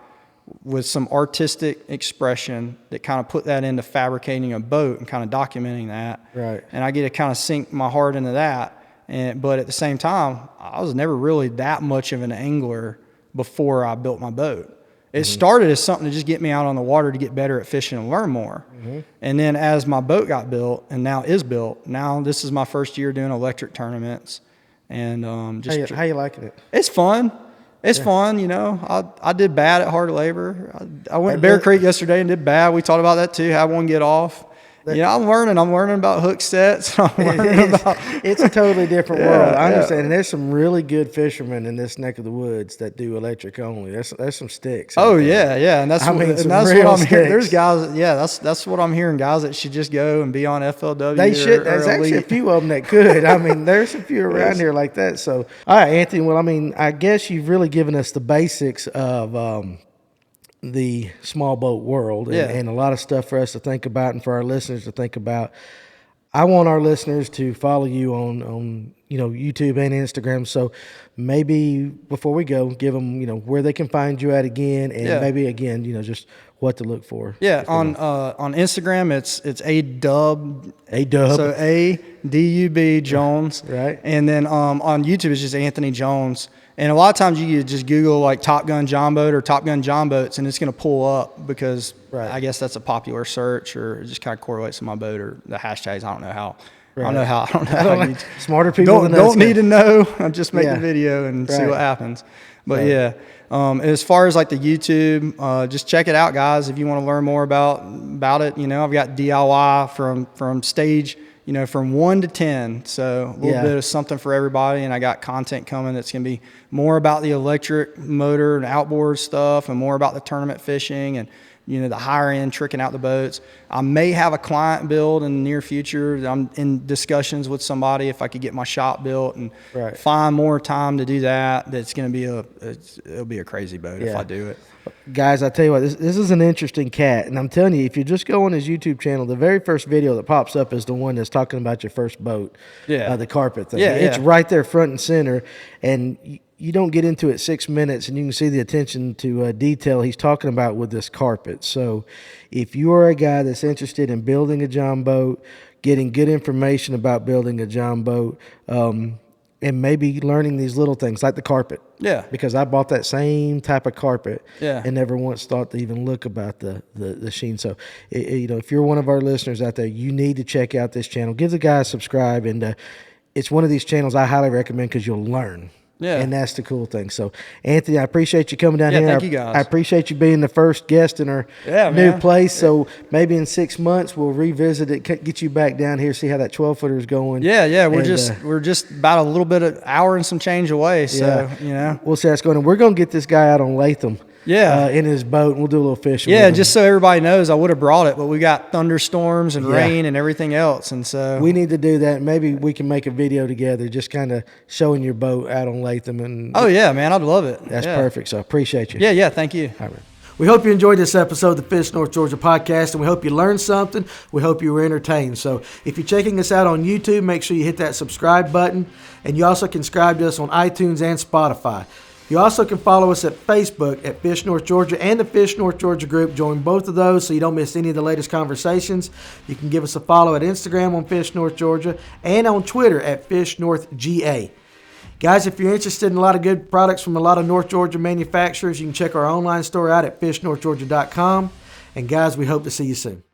with some artistic expression that kind of put that into fabricating a boat and kind of documenting that. Right. And I get to kind of sink my heart into that. But at the same time, I was never really that much of an angler before I built my boat. It started as something to just get me out on the water to get better at fishing and learn more. And then as my boat got built and now is built, now this is my first year doing electric tournaments. And How you liking it? it's fun. It's fun, you know. I did bad at hard labor. I went to Bear Creek yesterday and did bad. We talked about that too. Had one get off. I'm learning. I'm learning about hook sets. It's a totally different world. I understand. And there's some really good fishermen in this neck of the woods that do electric only. There's some sticks. Oh yeah, and that's what I'm hearing. There's guys. Yeah, that's what I'm hearing. Guys that should just go and be on FLW. They should. There's or actually a Elite. few of them that could. I mean, there's a few around here like that. So, all right, Anthony. Well, I mean, I guess you've really given us the basics of the small boat world and a lot of stuff for us to think about and for our listeners to think about. I want our listeners to follow you on YouTube and Instagram. So maybe before we go, give them where they can find you at again, and maybe again just what to look for. Yeah, on Instagram it's A-Dub. So A-D-U-B Jones. Right. And then on YouTube it's just Anthony Jones. And a lot of times you could just Google like Top Gun John Boat or Top Gun John Boats, and it's going to pull up because I guess that's a popular search, or it just kind of correlates to my boat or the hashtags. I don't know how. Right. I don't know how. You, smarter people don't need to know. Just make the video and see what happens. But as far as like the YouTube, just check it out, guys. If you want to learn more about it, I've got DIY from stage. From 1 to 10. So a little bit of something for everybody. And I got content coming that's going to be more about the electric motor and outboard stuff and more about the tournament fishing and, the higher end tricking out the boats. I may have a client build in the near future. I'm in discussions with somebody if I could get my shop built and find more time to do that. That's going to be it'll be a crazy boat if I do it. Guys, I tell you what, this is an interesting cat, and I'm telling you, if you just go on his YouTube channel, the very first video that pops up is the one that's talking about your first boat, the carpet thing. It's right there front and center, and you don't get into it 6 minutes, and you can see the attention to detail he's talking about with this carpet. So if you are a guy that's interested in building a John boat, getting good information about building a John boat, and maybe learning these little things like the carpet. Yeah. Because I bought that same type of carpet and never once thought to even look about the sheen. So, if you're one of our listeners out there, you need to check out this channel. Give the guy a subscribe. And it's one of these channels I highly recommend because you'll learn. Yeah. And that's the cool thing. So, Anthony, I appreciate you coming down here. Thank you, guys. I appreciate you being the first guest in our new place. So, maybe in 6 months, we'll revisit it, get you back down here, see how that 12-footer is going. Yeah. We're just about a little bit of hour and some change away. So, We'll see how it's going. And we're going to get this guy out on Latham. In his boat, and we'll do a little fishing. Yeah, just so everybody knows, I would have brought it, but we got thunderstorms and rain and everything else, and so we need to do that. Maybe we can make a video together, just kind of showing your boat out on Latham. And man, I'd love it. That's perfect. So I appreciate you. Yeah, thank you. All right. We hope you enjoyed this episode of the Fish North Georgia podcast, and we hope you learned something. We hope you were entertained. So if you're checking us out on YouTube, make sure you hit that subscribe button, and you also can subscribe to us on iTunes and Spotify. You also can follow us at Facebook at Fish North Georgia and the Fish North Georgia group. Join both of those so you don't miss any of the latest conversations. You can give us a follow at Instagram on Fish North Georgia and on Twitter at Fish North GA. Guys, if you're interested in a lot of good products from a lot of North Georgia manufacturers, you can check our online store out at fishnorthgeorgia.com. And guys, we hope to see you soon.